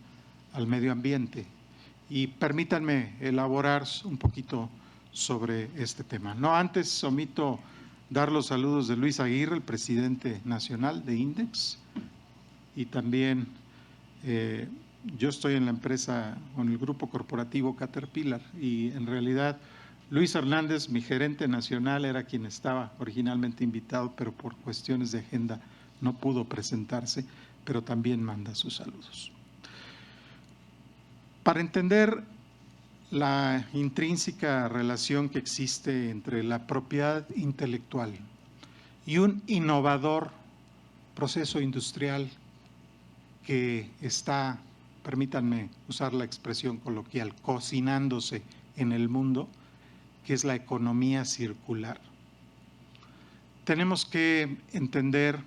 al medio ambiente. Y permítanme elaborar un poquito sobre este tema. No antes omito dar los saludos de Luis Aguirre, el presidente nacional de INDEX, y también yo estoy en la empresa o en el grupo corporativo Caterpillar, y en realidad Luis Hernández, mi gerente nacional, era quien estaba originalmente invitado, pero por cuestiones de agenda no pudo presentarse, pero también manda sus saludos. Para entender la intrínseca relación que existe entre la propiedad intelectual y un innovador proceso industrial que está, permítanme usar la expresión coloquial, cocinándose en el mundo, que es la economía circular. Tenemos que entender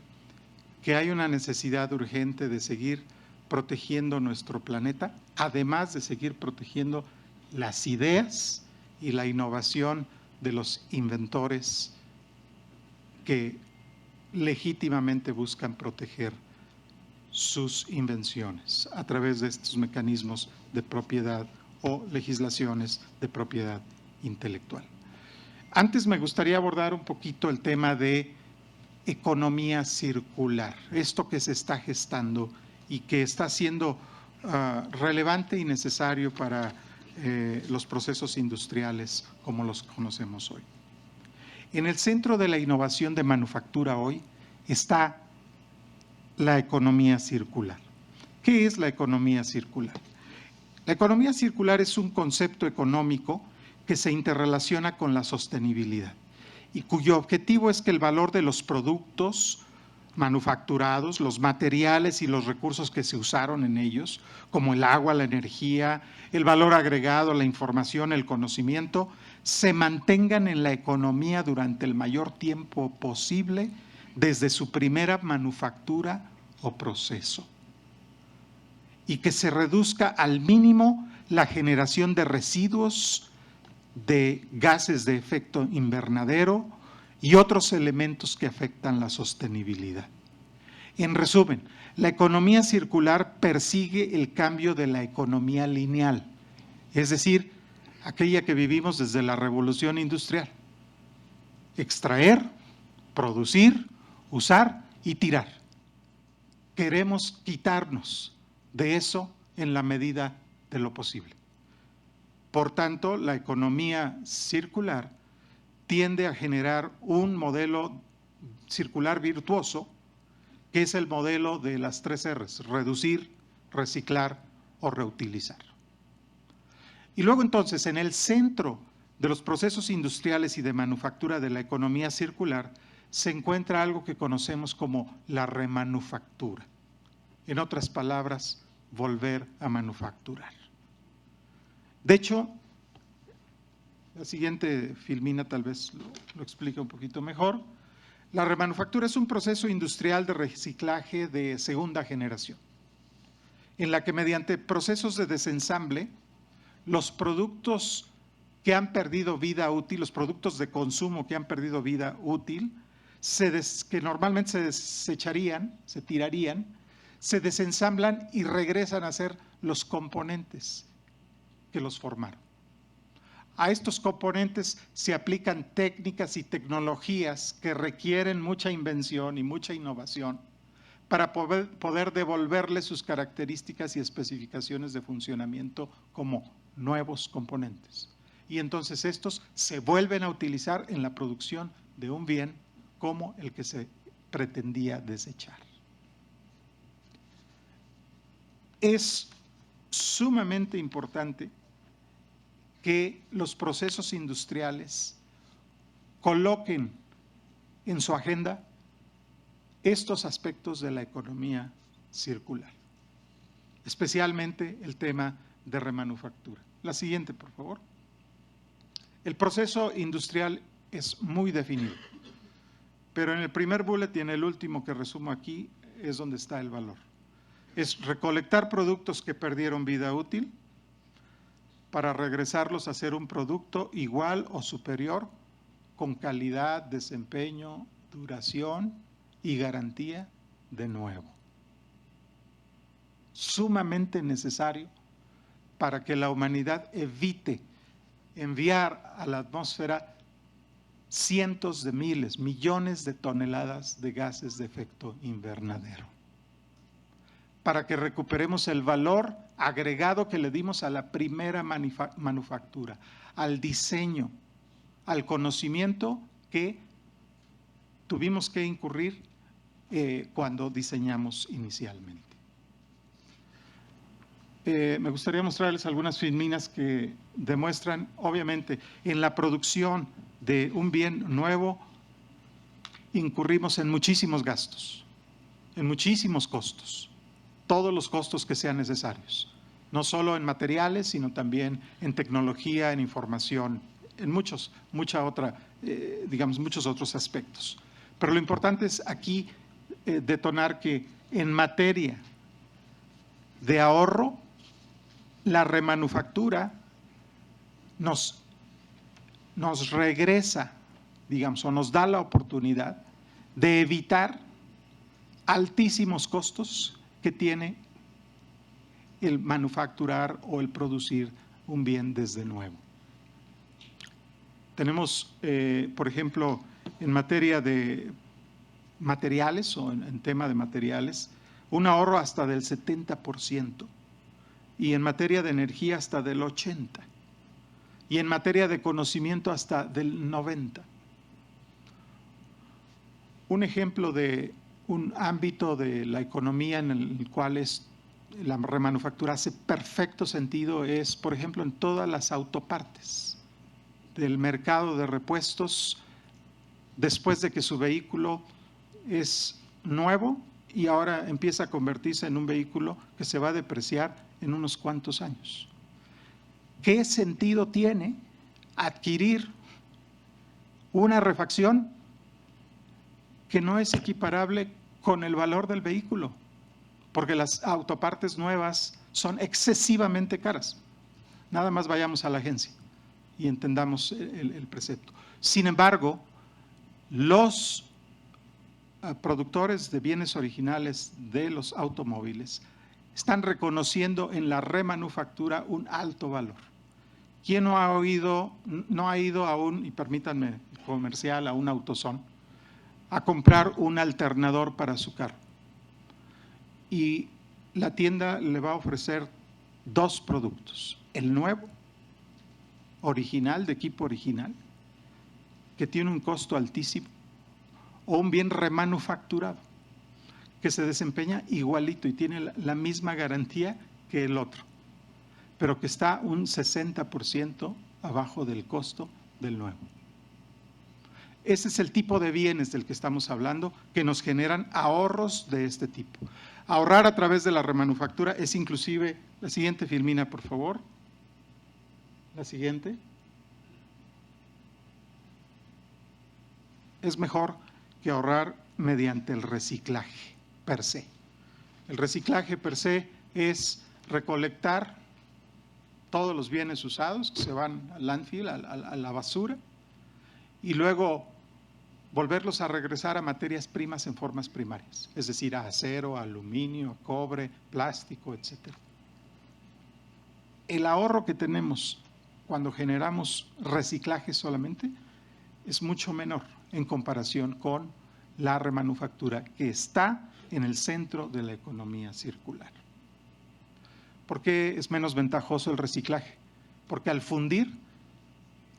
que hay una necesidad urgente de seguir protegiendo nuestro planeta, además de seguir protegiendo las ideas y la innovación de los inventores que legítimamente buscan proteger sus invenciones a través de estos mecanismos de propiedad o legislaciones de propiedad intelectual. Antes me gustaría abordar un poquito el tema de economía circular, esto que se está gestando y que está siendo relevante y necesario para los procesos industriales como los conocemos hoy. En el centro de la innovación de manufactura hoy está la economía circular. ¿Qué es la economía circular? La economía circular es un concepto económico que se interrelaciona con la sostenibilidad y cuyo objetivo es que el valor de los productos manufacturados, los materiales y los recursos que se usaron en ellos, como el agua, la energía, el valor agregado, la información, el conocimiento, se mantengan en la economía durante el mayor tiempo posible desde su primera manufactura o proceso, y que se reduzca al mínimo la generación de residuos de gases de efecto invernadero y otros elementos que afectan la sostenibilidad. En resumen, la economía circular persigue el cambio de la economía lineal, es decir, aquella que vivimos desde la revolución industrial. Extraer, producir, usar y tirar. Queremos quitarnos de eso en la medida de lo posible. Por tanto, la economía circular tiende a generar un modelo circular virtuoso, que es el modelo de las 3 R's: reducir, reciclar o reutilizar. Y luego entonces, en el centro de los procesos industriales y de manufactura de la economía circular, se encuentra algo que conocemos como la remanufactura. En otras palabras, volver a manufacturar. De hecho, la siguiente filmina tal vez lo explica un poquito mejor. La remanufactura es un proceso industrial de reciclaje de segunda generación, en la que mediante procesos de desensamble, los productos que han perdido vida útil, los productos de consumo que han perdido vida útil, que normalmente se desecharían, se tirarían, se desensamblan y regresan a ser los componentes que los formaron. A estos componentes se aplican técnicas y tecnologías que requieren mucha invención y mucha innovación para poder devolverle sus características y especificaciones de funcionamiento como nuevos componentes. Y entonces estos se vuelven a utilizar en la producción de un bien como el que se pretendía desechar. Es sumamente importante que los procesos industriales coloquen en su agenda estos aspectos de la economía circular, especialmente el tema de remanufactura. La siguiente, por favor. El proceso industrial es muy definido, pero en el primer bullet y en el último que resumo aquí es donde está el valor. Es recolectar productos que perdieron vida útil para regresarlos a ser un producto igual o superior con calidad, desempeño, duración y garantía de nuevo. Sumamente necesario para que la humanidad evite enviar a la atmósfera cientos de miles, millones de toneladas de gases de efecto invernadero, para que recuperemos el valor agregado que le dimos a la primera manufactura, al diseño, al conocimiento que tuvimos que incurrir cuando diseñamos inicialmente. Me gustaría mostrarles algunas filminas que demuestran, obviamente, en la producción de un bien nuevo incurrimos en muchísimos gastos, en muchísimos costos, todos los costos que sean necesarios, no solo en materiales, sino también en tecnología, en información, en muchos otros aspectos. Pero lo importante es aquí detonar que en materia de ahorro, la remanufactura nos regresa, digamos, o nos da la oportunidad de evitar altísimos costos que tiene el manufacturar o el producir un bien desde nuevo. Tenemos, por ejemplo, en materia de materiales o en tema de materiales, un ahorro hasta del 70%, y en materia de energía hasta del 80%, y en materia de conocimiento hasta del 90%. Un ejemplo de un ámbito de la economía en el cual la remanufactura hace perfecto sentido es, por ejemplo, en todas las autopartes del mercado de repuestos, después de que su vehículo es nuevo y ahora empieza a convertirse en un vehículo que se va a depreciar en unos cuantos años. ¿Qué sentido tiene adquirir una refacción que no es equiparable con el valor del vehículo? Porque las autopartes nuevas son excesivamente caras. Nada más vayamos a la agencia y entendamos el precepto. Sin embargo, los productores de bienes originales de los automóviles están reconociendo en la remanufactura un alto valor. ¿Quién no ha ido aún, y permítanme, comercial, a un AutoZone, a comprar un alternador para su carro? Y la tienda le va a ofrecer dos productos: el nuevo, original, de equipo original, que tiene un costo altísimo, o un bien remanufacturado, que se desempeña igualito y tiene la misma garantía que el otro, pero que está un 60% abajo del costo del nuevo. Ese es el tipo de bienes del que estamos hablando, que nos generan ahorros de este tipo. Ahorrar a través de la remanufactura es inclusive, la siguiente, Filmina, por favor. La siguiente. Es mejor que ahorrar mediante el reciclaje per se. El reciclaje per se es recolectar todos los bienes usados que se van al landfill, a la basura, y luego volverlos a regresar a materias primas en formas primarias, es decir, a acero, a aluminio, a cobre, plástico, etc. El ahorro que tenemos cuando generamos reciclaje solamente es mucho menor en comparación con la remanufactura, que está en el centro de la economía circular. ¿Por qué es menos ventajoso el reciclaje? Porque al fundir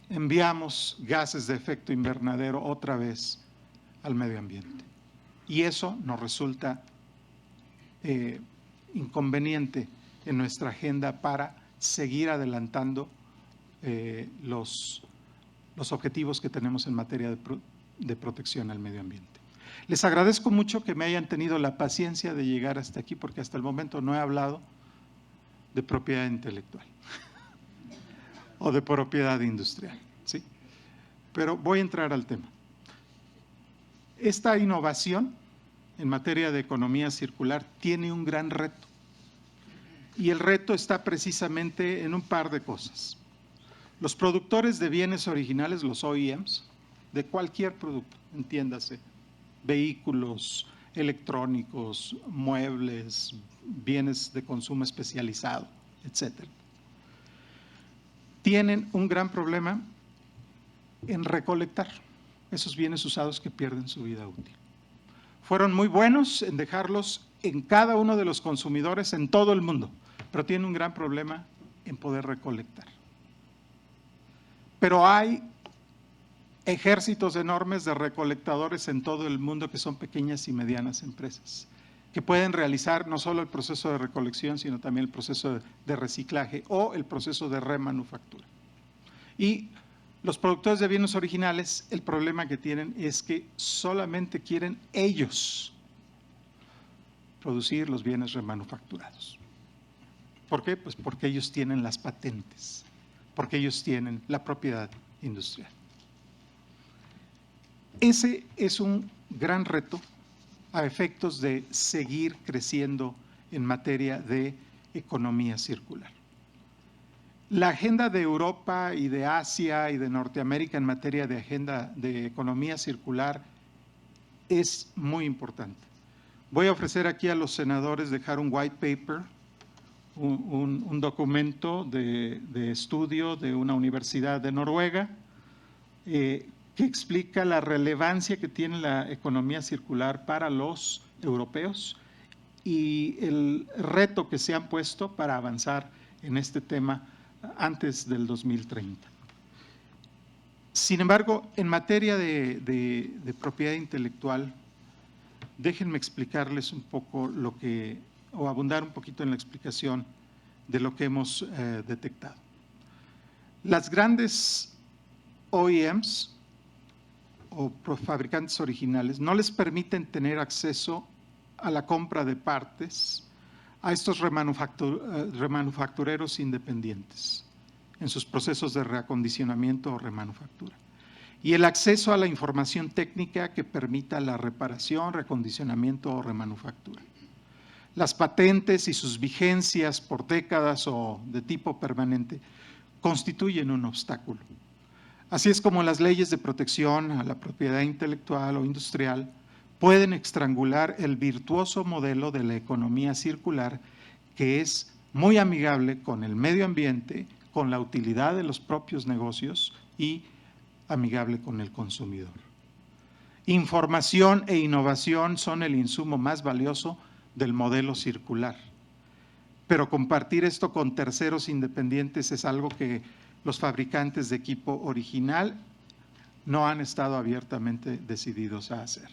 enviamos gases de efecto invernadero otra vez al medio ambiente. Y eso nos resulta inconveniente en nuestra agenda para seguir adelantando los objetivos que tenemos en materia de protección al medio ambiente. Les agradezco mucho que me hayan tenido la paciencia de llegar hasta aquí, porque hasta el momento no he hablado de propiedad intelectual o de propiedad industrial, ¿sí? Pero voy a entrar al tema. Esta innovación en materia de economía circular tiene un gran reto, y el reto está precisamente en un par de cosas. Los productores de bienes originales, los OEMs, de cualquier producto, entiéndase, vehículos, electrónicos, muebles, bienes de consumo especializado, etcétera, tienen un gran problema en recolectar esos bienes usados que pierden su vida útil. Fueron muy buenos en dejarlos en cada uno de los consumidores en todo el mundo, pero tienen un gran problema en poder recolectar. Pero hay ejércitos enormes de recolectadores en todo el mundo que son pequeñas y medianas empresas, que pueden realizar no solo el proceso de recolección, sino también el proceso de reciclaje o el proceso de remanufactura. Y los productores de bienes originales, el problema que tienen es que solamente quieren ellos producir los bienes remanufacturados. ¿Por qué? Pues porque ellos tienen las patentes, porque ellos tienen la propiedad industrial. Ese es un gran reto a efectos de seguir creciendo en materia de economía circular. La agenda de Europa y de Asia y de Norteamérica en materia de agenda de economía circular es muy importante. Voy a ofrecer aquí a los senadores dejar un white paper, un documento de estudio de una universidad de Noruega que explica la relevancia que tiene la economía circular para los europeos y el reto que se han puesto para avanzar en este tema antes del 2030. Sin embargo, en materia de propiedad intelectual, déjenme explicarles un poco o abundar un poquito en la explicación de lo que hemos detectado. Las grandes OEMs o fabricantes originales no les permiten tener acceso a la compra de partes a estos remanufactureros independientes en sus procesos de reacondicionamiento o remanufactura. Y el acceso a la información técnica que permita la reparación, reacondicionamiento o remanufactura. Las patentes y sus vigencias por décadas o de tipo permanente constituyen un obstáculo. Así es como las leyes de protección a la propiedad intelectual o industrial pueden estrangular el virtuoso modelo de la economía circular que es muy amigable con el medio ambiente, con la utilidad de los propios negocios y amigable con el consumidor. Información e innovación son el insumo más valioso del modelo circular, pero compartir esto con terceros independientes es algo que los fabricantes de equipo original no han estado abiertamente decididos a hacer.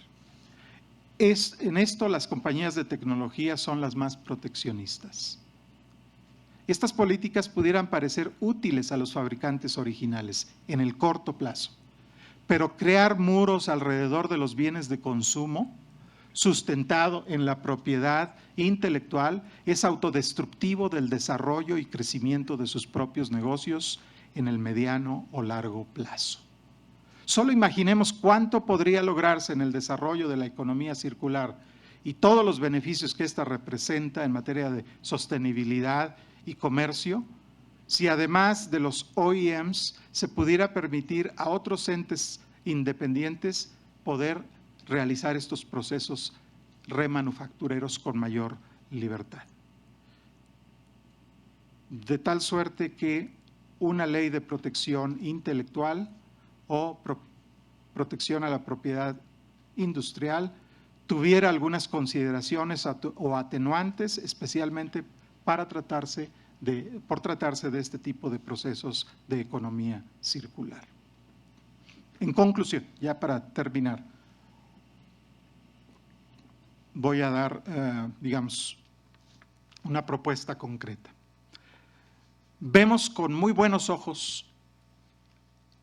En esto las compañías de tecnología son las más proteccionistas. Estas políticas pudieran parecer útiles a los fabricantes originales en el corto plazo, pero crear muros alrededor de los bienes de consumo sustentado en la propiedad intelectual es autodestructivo del desarrollo y crecimiento de sus propios negocios en el mediano o largo plazo. Solo imaginemos cuánto podría lograrse en el desarrollo de la economía circular y todos los beneficios que ésta representa en materia de sostenibilidad y comercio, si además de los OEMs se pudiera permitir a otros entes independientes poder realizar estos procesos remanufactureros con mayor libertad. De tal suerte que una ley de protección intelectual o protección a la propiedad industrial tuviera algunas consideraciones o atenuantes, especialmente por tratarse de este tipo de procesos de economía circular. En conclusión, ya para terminar, voy a dar, digamos, una propuesta concreta. Vemos con muy buenos ojos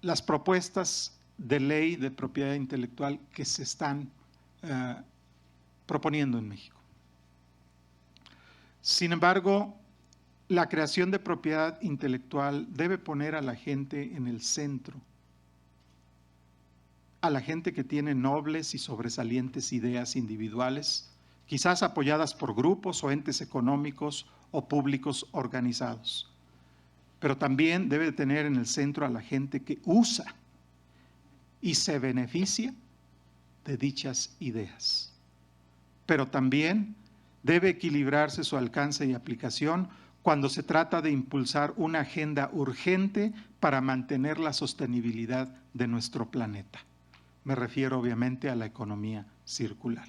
las propuestas de ley de propiedad intelectual que se están proponiendo en México. Sin embargo, la creación de propiedad intelectual debe poner a la gente en el centro, a la gente que tiene nobles y sobresalientes ideas individuales, quizás apoyadas por grupos o entes económicos o públicos organizados. Pero también debe tener en el centro a la gente que usa y se beneficia de dichas ideas. Pero también debe equilibrarse su alcance y aplicación cuando se trata de impulsar una agenda urgente para mantener la sostenibilidad de nuestro planeta. Me refiero obviamente a la economía circular.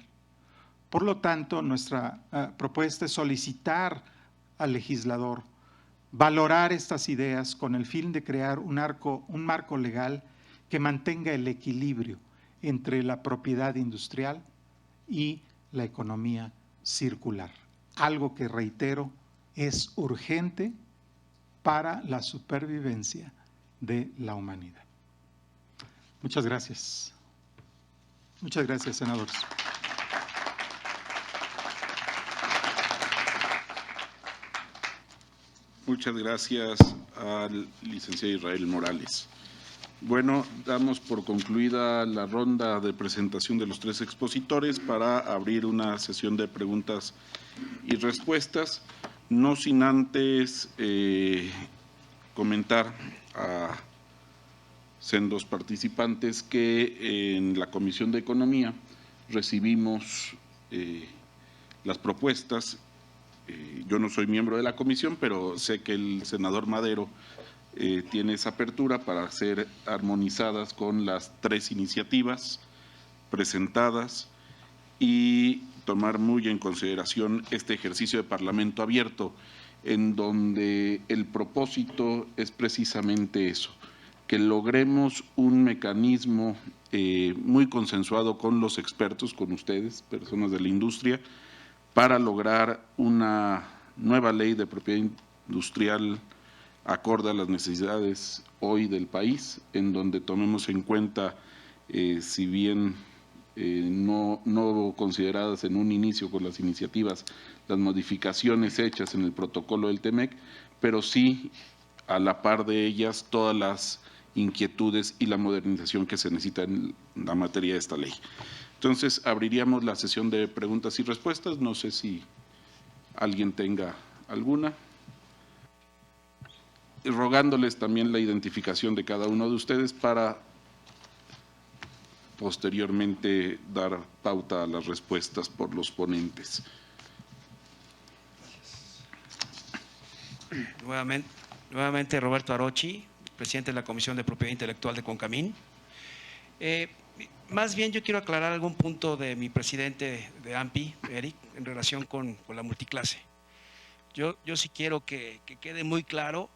Por lo tanto, nuestra propuesta es solicitar al legislador valorar estas ideas con el fin de crear un marco legal que mantenga el equilibrio entre la propiedad industrial y la economía circular. Algo que, reitero, es urgente para la supervivencia de la humanidad. Muchas gracias. Muchas gracias, senadores. Muchas gracias al licenciado Israel Morales. Bueno, damos por concluida la ronda de presentación de los tres expositores para abrir una sesión de preguntas y respuestas, no sin antes comentar a sendos participantes que en la Comisión de Economía recibimos las propuestas. Yo no soy miembro de la comisión, pero sé que el senador Madero tiene esa apertura para ser armonizadas con las tres iniciativas presentadas y tomar muy en consideración este ejercicio de Parlamento abierto, en donde el propósito es precisamente eso, que logremos un mecanismo muy consensuado con los expertos, con ustedes, personas de la industria, para lograr una nueva ley de propiedad industrial acorde a las necesidades hoy del país, en donde tomemos en cuenta, si bien no consideradas en un inicio con las iniciativas, las modificaciones hechas en el protocolo del TEMEC, pero sí a la par de ellas todas las inquietudes y la modernización que se necesita en la materia de esta ley. Entonces, abriríamos la sesión de preguntas y respuestas. No sé si alguien tenga alguna. Rogándoles también la identificación de cada uno de ustedes para posteriormente dar pauta a las respuestas por los ponentes. Nuevamente Roberto Arochi, presidente de la Comisión de Propiedad Intelectual de CONCAMIN. Más bien yo quiero aclarar algún punto de mi presidente de AMPI, Eric, en relación con la multiclase. Yo sí quiero que quede muy claro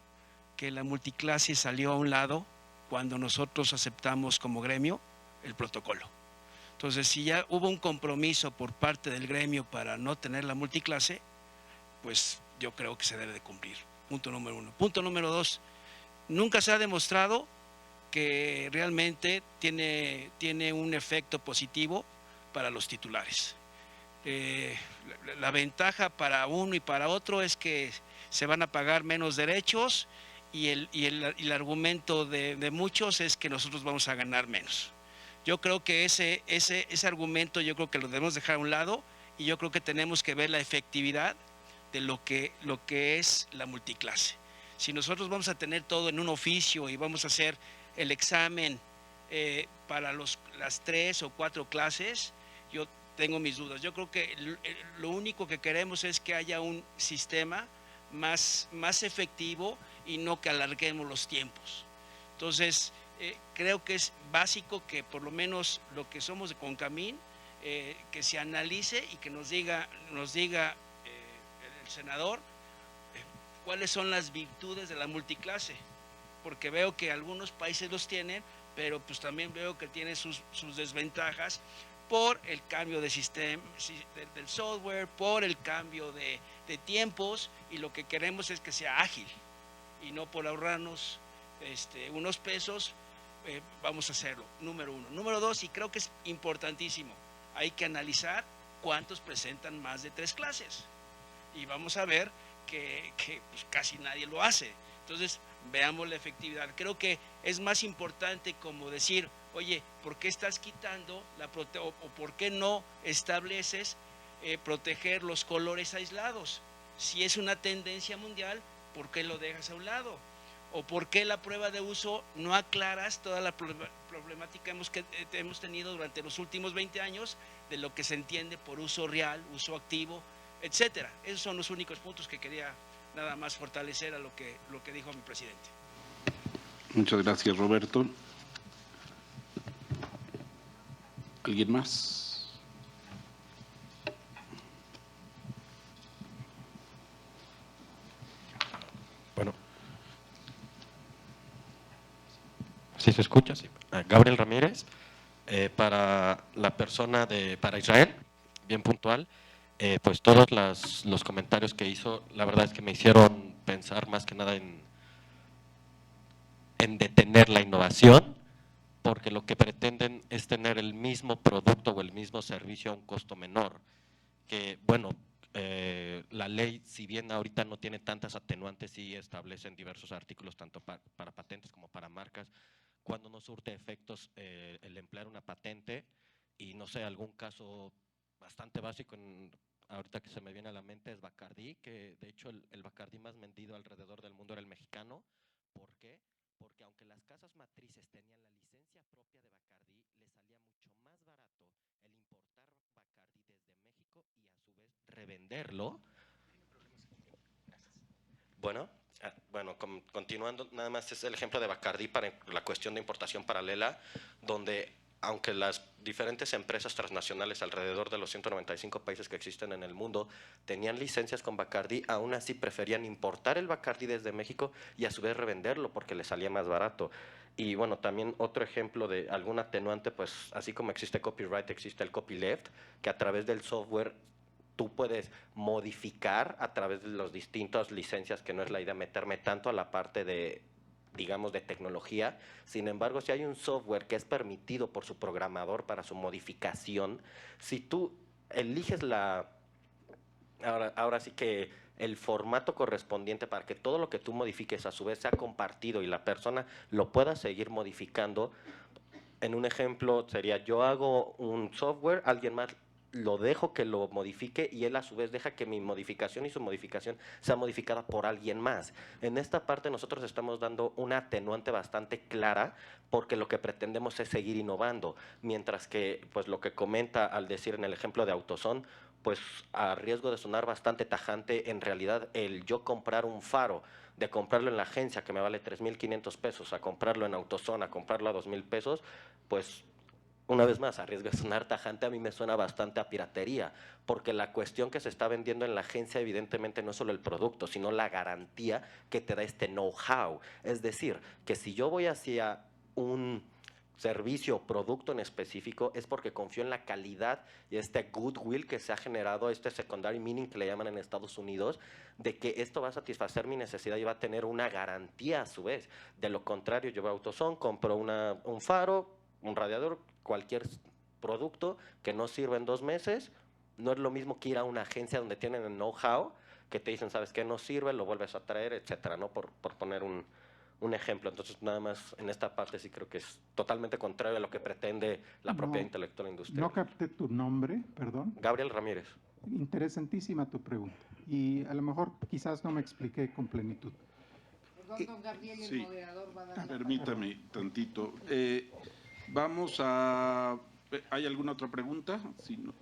que la multiclase salió a un lado cuando nosotros aceptamos como gremio el protocolo. Entonces, si ya hubo un compromiso por parte del gremio para no tener la multiclase, pues yo creo que se debe de cumplir. Punto número uno. Punto número dos, nunca se ha demostrado que realmente tiene un efecto positivo para los titulares. La ventaja para uno y para otro es que se van a pagar menos derechos y el argumento de muchos es que nosotros vamos a ganar menos. Yo creo que ese argumento yo creo que lo debemos dejar a un lado y yo creo que tenemos que ver la efectividad de lo que es la multiclase. Si nosotros vamos a tener todo en un oficio y vamos a hacer el examen para las 3 o 4 clases, yo tengo mis dudas. Yo creo que lo único que queremos es que haya un sistema más efectivo y no que alarguemos los tiempos. Entonces, creo que es básico que por lo menos lo que somos de CONCAMIN, que se analice y que nos diga el senador cuáles son las virtudes de la multiclase, porque veo que algunos países los tienen, pero pues también veo que tiene sus desventajas por el cambio de sistema, del software, por el cambio de tiempos, y lo que queremos es que sea ágil y no por ahorrarnos unos pesos, vamos a hacerlo, número uno. Número dos, y creo que es importantísimo, hay que analizar cuántos presentan más de 3 clases y vamos a ver que pues casi nadie lo hace. Entonces, veamos la efectividad. Creo que es más importante como decir, oye, ¿por qué estás quitando o por qué no estableces proteger los colores aislados? Si es una tendencia mundial, ¿por qué lo dejas a un lado? ¿O por qué la prueba de uso no aclaras toda la problemática que hemos tenido durante los últimos 20 años de lo que se entiende por uso real, uso activo, etcétera? Esos son los únicos puntos que quería nada más fortalecer a lo que dijo mi presidente. Muchas gracias, Roberto. ¿Alguien más? Bueno. ¿Sí se escucha? Sí. Gabriel Ramírez, para la persona para Israel, bien puntual. Pues todos los comentarios que hizo, la verdad es que me hicieron pensar más que nada en detener la innovación, porque lo que pretenden es tener el mismo producto o el mismo servicio a un costo menor. Que, bueno, la ley, si bien ahorita no tiene tantas atenuantes, sí establecen diversos artículos, tanto para patentes como para marcas, cuándo no surte efectos el emplear una patente y no sé, algún caso bastante básico ahorita que se me viene a la mente es Bacardí, que de hecho el Bacardí más vendido alrededor del mundo era el mexicano. ¿Por qué? Porque aunque las casas matrices tenían la licencia propia de Bacardí, les salía mucho más barato el importar Bacardí desde México y a su vez revenderlo. Bueno, continuando, nada más es el ejemplo de Bacardí para la cuestión de importación paralela, donde aunque las diferentes empresas transnacionales alrededor de los 195 países que existen en el mundo tenían licencias con Bacardí, aún así preferían importar el Bacardí desde México y a su vez revenderlo porque les salía más barato. Y bueno, también otro ejemplo de algún atenuante, pues así como existe copyright, existe el copyleft, que a través del software tú puedes modificar a través de las distintas licencias, que no es la idea meterme tanto a la parte de, digamos, de tecnología. Sin embargo, si hay un software que es permitido por su programador para su modificación, si tú eliges ahora sí que el formato correspondiente para que todo lo que tú modifiques a su vez sea compartido y la persona lo pueda seguir modificando. En un ejemplo sería, yo hago un software, alguien más lo dejo que lo modifique y él a su vez deja que mi modificación y su modificación sea modificada por alguien más. En esta parte nosotros estamos dando una atenuante bastante clara porque lo que pretendemos es seguir innovando, mientras que pues lo que comenta al decir en el ejemplo de AutoZone, pues a riesgo de sonar bastante tajante, en realidad el yo comprar un faro, de comprarlo en la agencia que me vale 3,500 pesos, a comprarlo en AutoZone, a comprarlo a 2,000 pesos, pues una vez más, a riesgo de sonar tajante, a mí me suena bastante a piratería, porque la cuestión que se está vendiendo en la agencia evidentemente no es solo el producto, sino la garantía que te da este know-how. Es decir, que si yo voy hacia un servicio o producto en específico es porque confío en la calidad y este goodwill que se ha generado, este secondary meaning que le llaman en Estados Unidos, de que esto va a satisfacer mi necesidad y va a tener una garantía a su vez. De lo contrario, yo voy a AutoZone, compro un faro, un radiador, cualquier producto que no sirva en 2 meses, no es lo mismo que ir a una agencia donde tienen el know-how, que te dicen, ¿sabes qué? No sirve, lo vuelves a traer, etcétera, ¿no? Por poner un ejemplo. Entonces, nada más en esta parte sí creo que es totalmente contrario a lo que pretende la propiedad intelectual industrial. No capté tu nombre, perdón. Gabriel Ramírez. Interesantísima tu pregunta. Y a lo mejor quizás no me expliqué con plenitud. Perdón, don Gabriel, el Sí. moderador va a dar. Permítame tantito. Vamos a... ¿Hay alguna otra pregunta? Sí, no.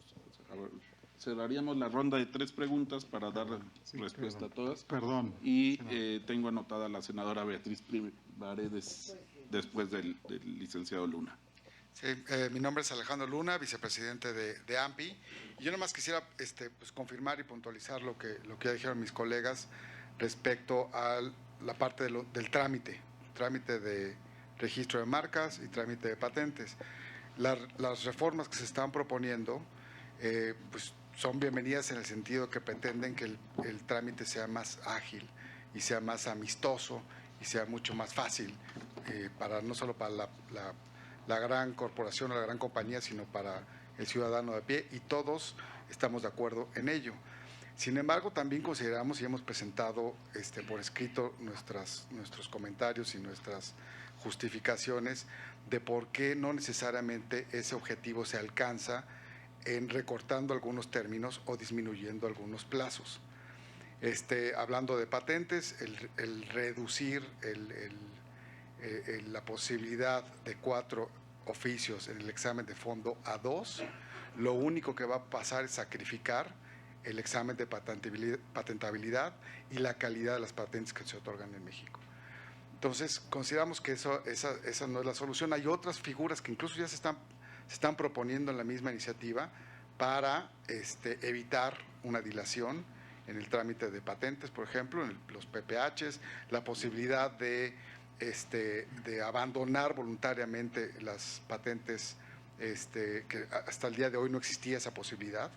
A ver, cerraríamos la ronda de 3 preguntas para dar respuesta a todas. Perdón. Y tengo anotada a la senadora Beatriz Paredes después del licenciado Luna. Sí, mi nombre es Alejandro Luna, vicepresidente de AMPI. Y yo nomás quisiera pues, confirmar y puntualizar lo que ya dijeron mis colegas respecto a la parte del trámite de registro de marcas y trámite de patentes. Las reformas que se están proponiendo pues son bienvenidas en el sentido que pretenden que el trámite sea más ágil y sea más amistoso y sea mucho más fácil, no solo para la gran corporación o la gran compañía, sino para el ciudadano de pie, y todos estamos de acuerdo en ello. Sin embargo, también consideramos y hemos presentado por escrito nuestros comentarios y nuestras justificaciones de por qué no necesariamente ese objetivo se alcanza en recortando algunos términos o disminuyendo algunos plazos. Hablando de patentes, el reducir la posibilidad de 4 oficios en el examen de fondo a 2, lo único que va a pasar es sacrificar el examen de patentabilidad y la calidad de las patentes que se otorgan en México. Entonces, consideramos que esa no es la solución. Hay otras figuras que incluso ya se están proponiendo en la misma iniciativa para evitar una dilación en el trámite de patentes, por ejemplo, en los PPHs, la posibilidad de abandonar voluntariamente las patentes, que hasta el día de hoy no existía esa posibilidad.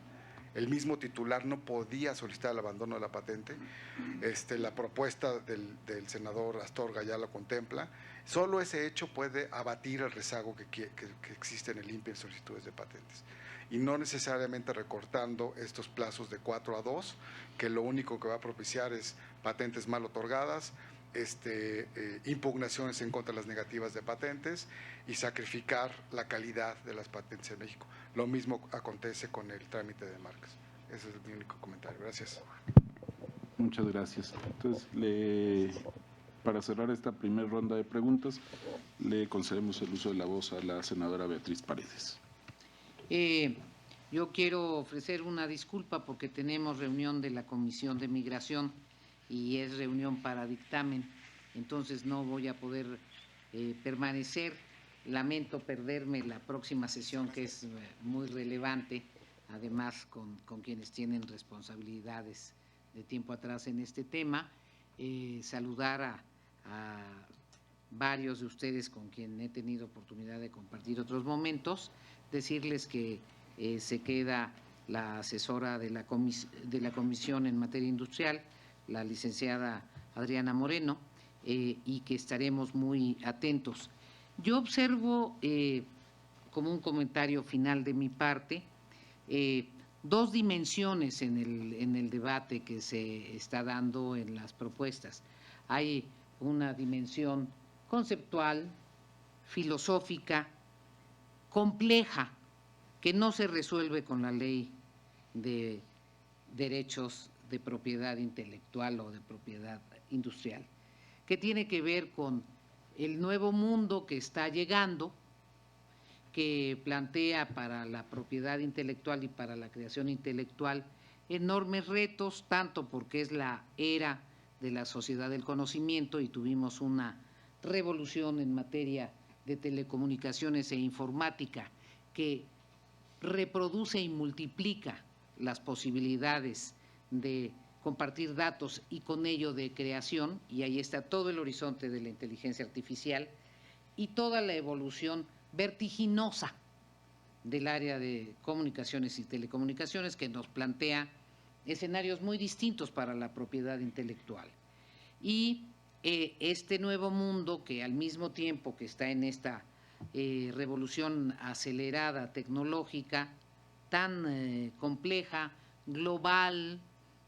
El mismo titular no podía solicitar el abandono de la patente. La propuesta del senador Astorga ya lo contempla. Solo ese hecho puede abatir el rezago que existe en el INPI en solicitudes de patentes. Y no necesariamente recortando estos plazos de 4 a 2, que lo único que va a propiciar es patentes mal otorgadas impugnaciones en contra de las negativas de patentes y sacrificar la calidad de las patentes en México. Lo mismo acontece con el trámite de marcas. Ese es mi único comentario. Gracias. Muchas gracias. Entonces, para cerrar esta primera ronda de preguntas, le concedemos el uso de la voz a la senadora Beatriz Paredes. Yo quiero ofrecer una disculpa porque tenemos reunión de la Comisión de Migración y es reunión para dictamen, entonces no voy a poder permanecer. Lamento perderme la próxima sesión, que es muy relevante, además con quienes tienen responsabilidades de tiempo atrás en este tema. Saludar a varios de ustedes con quien he tenido oportunidad de compartir otros momentos, decirles que se queda la asesora de la Comisión en materia industrial, la licenciada Adriana Moreno, y que estaremos muy atentos. Yo observo, como un comentario final de mi parte, dos dimensiones en el debate que se está dando en las propuestas. Hay una dimensión conceptual, filosófica, compleja, que no se resuelve con la ley de derechos de propiedad intelectual o de propiedad industrial, que tiene que ver con el nuevo mundo que está llegando, que plantea para la propiedad intelectual y para la creación intelectual enormes retos, tanto porque es la era de la sociedad del conocimiento y tuvimos una revolución en materia de telecomunicaciones e informática que reproduce y multiplica las posibilidades de compartir datos y con ello de creación, y ahí está todo el horizonte de la inteligencia artificial y toda la evolución vertiginosa del área de comunicaciones y telecomunicaciones, que nos plantea escenarios muy distintos para la propiedad intelectual. Y este nuevo mundo, que al mismo tiempo que está en esta revolución acelerada tecnológica, tan compleja, global,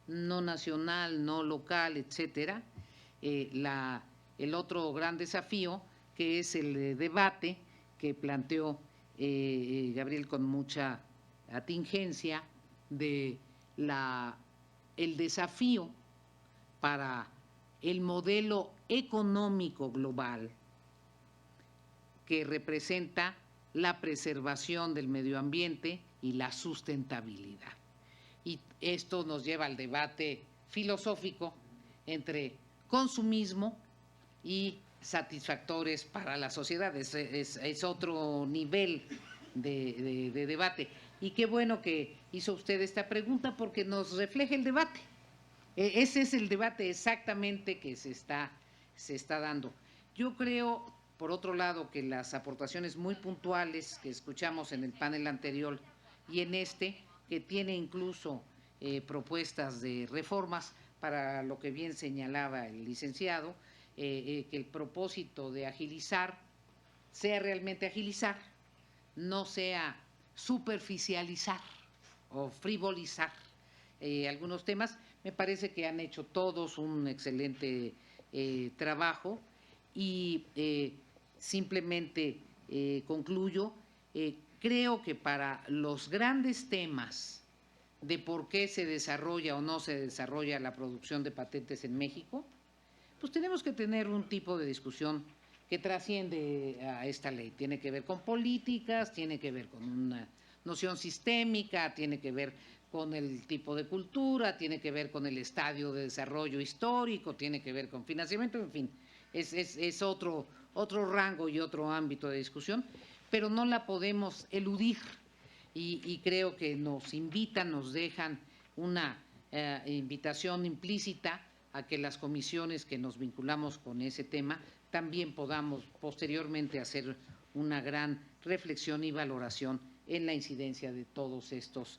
no nacional, no local, etcétera, el otro gran desafío, que es el debate que planteó Gabriel con mucha atingencia, de el desafío para el modelo económico global que representa la preservación del medio ambiente y la sustentabilidad. Y esto nos lleva al debate filosófico entre consumismo y satisfactores para la sociedad. Es otro nivel de debate. Y qué bueno que hizo usted esta pregunta, porque nos refleja el debate. Ese es el debate exactamente que se está dando. Yo creo, por otro lado, que las aportaciones muy puntuales que escuchamos en el panel anterior y en este, que tiene incluso propuestas de reformas para lo que bien señalaba el licenciado, que el propósito de agilizar sea realmente agilizar, no sea superficializar o frivolizar algunos temas. Me parece que han hecho todos un excelente trabajo y simplemente concluyo. Creo que para los grandes temas de por qué se desarrolla o no se desarrolla la producción de patentes en México, pues tenemos que tener un tipo de discusión que trasciende a esta ley. Tiene que ver con políticas, tiene que ver con una noción sistémica, tiene que ver con el tipo de cultura, tiene que ver con el estadio de desarrollo histórico, tiene que ver con financiamiento, en fin, es otro rango y otro ámbito de discusión, pero no la podemos eludir, y creo que nos invitan, nos dejan una invitación implícita a que las comisiones que nos vinculamos con ese tema también podamos posteriormente hacer una gran reflexión y valoración en la incidencia de todos estos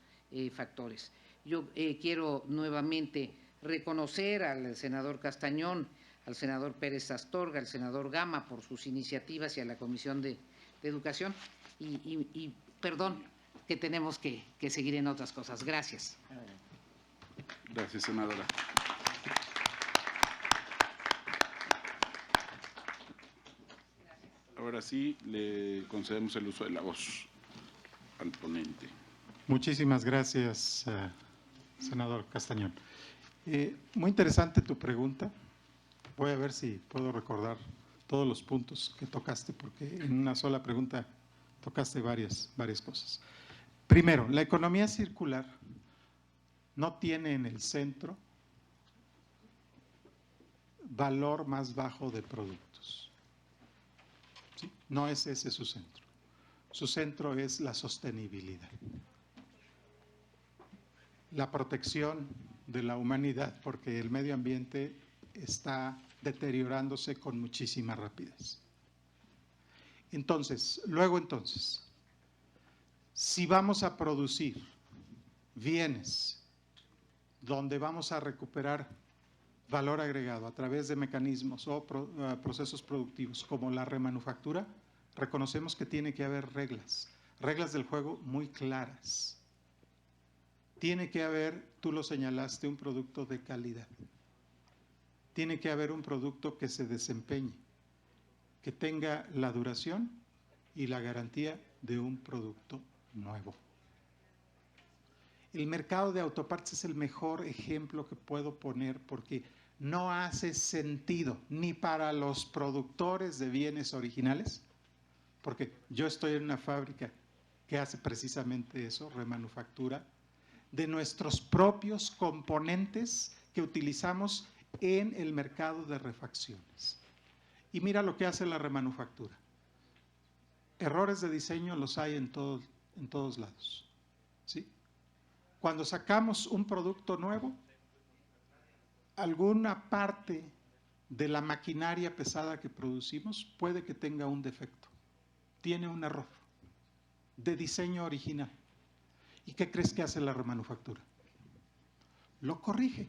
factores. Yo quiero nuevamente reconocer al senador Castañón, al senador Pérez Astorga, al senador Gama por sus iniciativas y a la Comisión de Educación, y perdón que tenemos que seguir en otras cosas. Gracias. Gracias, senadora. Ahora sí, le concedemos el uso de la voz al ponente. Muchísimas gracias, senador Castañón. Muy interesante tu pregunta. Voy a ver si puedo recordar todos los puntos que tocaste, porque en una sola pregunta tocaste varias cosas. Primero, la economía circular no tiene en el centro valor más bajo de productos. ¿Sí? No es ese su centro. Su centro es la sostenibilidad, la protección de la humanidad, porque el medio ambiente está deteriorándose con muchísima rapidez. Entonces, si vamos a producir bienes donde vamos a recuperar valor agregado a través de mecanismos o procesos productivos como la remanufactura, reconocemos que tiene que haber reglas del juego muy claras. Tiene que haber, tú lo señalaste, un producto de calidad. Tiene que haber un producto que se desempeñe, que tenga la duración y la garantía de un producto nuevo. El mercado de autopartes es el mejor ejemplo que puedo poner, porque no hace sentido ni para los productores de bienes originales, porque yo estoy en una fábrica que hace precisamente eso, remanufactura, de nuestros propios componentes que utilizamos en el mercado de refacciones. Y mira lo que hace la remanufactura. Errores de diseño los hay en todos lados, ¿sí? Cuando sacamos un producto nuevo, alguna parte de la maquinaria pesada que producimos puede que tenga un defecto, tiene un error de diseño original. ¿Y qué crees que hace la remanufactura? Lo corrige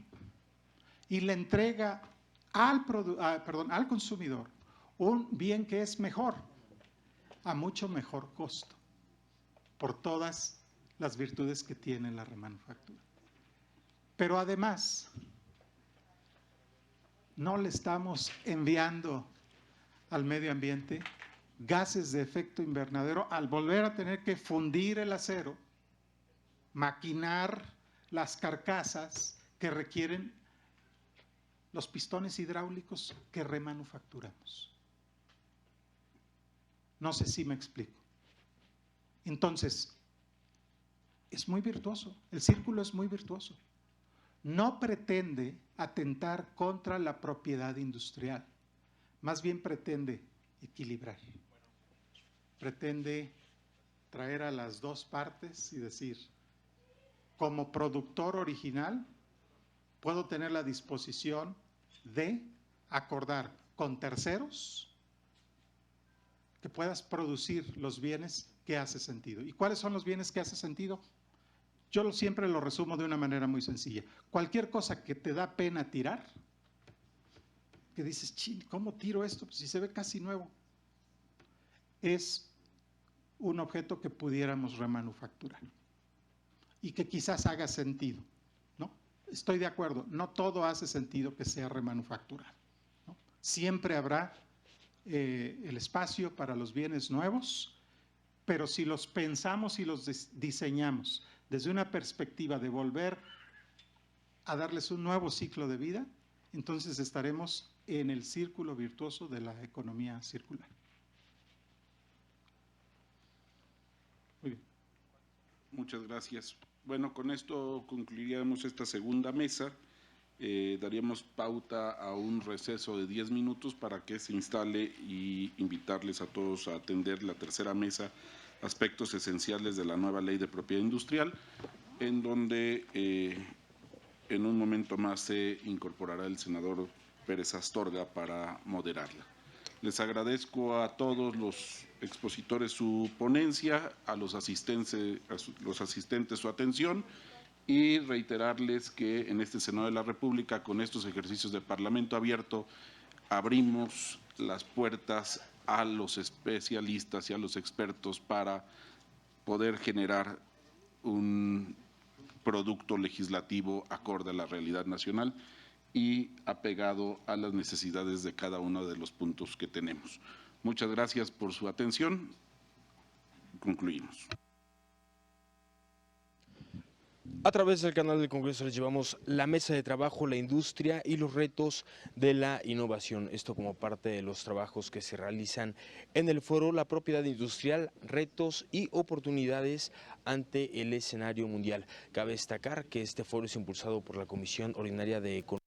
y le entrega al consumidor un bien que es mejor, a mucho mejor costo, por todas las virtudes que tiene la remanufactura. Pero además, no le estamos enviando al medio ambiente gases de efecto invernadero al volver a tener que fundir el acero, maquinar las carcasas que requieren los pistones hidráulicos que remanufacturamos. No sé si me explico. Entonces, es muy virtuoso, el círculo es muy virtuoso. No pretende atentar contra la propiedad industrial, más bien pretende equilibrar. Pretende traer a las dos partes y decir, como productor original, puedo tener la disposición de acordar con terceros que puedas producir los bienes que hace sentido. ¿Y cuáles son los bienes que hace sentido? Yo siempre lo resumo de una manera muy sencilla. Cualquier cosa que te da pena tirar, que dices, ¿cómo tiro esto? Pues si se ve casi nuevo. Es un objeto que pudiéramos remanufacturar y que quizás haga sentido, ¿no? Estoy de acuerdo, no todo hace sentido que sea remanufacturado, ¿no? Siempre habrá el espacio para los bienes nuevos, pero si los pensamos y los diseñamos desde una perspectiva de volver a darles un nuevo ciclo de vida, entonces estaremos en el círculo virtuoso de la economía circular. Muy bien. Muchas gracias. Bueno, con esto concluiríamos esta segunda mesa. Daríamos pauta a un receso de 10 minutos para que se instale y invitarles a todos a atender la tercera mesa, aspectos esenciales de la nueva ley de propiedad industrial, en donde en un momento más se incorporará el senador Pérez Astorga para moderarla. Les agradezco a todos los expositores su ponencia, a los asistentes su atención, y reiterarles que en este Senado de la República, con estos ejercicios de Parlamento abierto, abrimos las puertas a los especialistas y a los expertos para poder generar un producto legislativo acorde a la realidad nacional y apegado a las necesidades de cada uno de los puntos que tenemos. Muchas gracias por su atención. Concluimos. A través del canal del Congreso les llevamos la mesa de trabajo, la industria y los retos de la innovación. Esto como parte de los trabajos que se realizan en el foro La propiedad industrial, retos y oportunidades ante el escenario mundial. Cabe destacar que este foro es impulsado por la Comisión Ordinaria de Economía.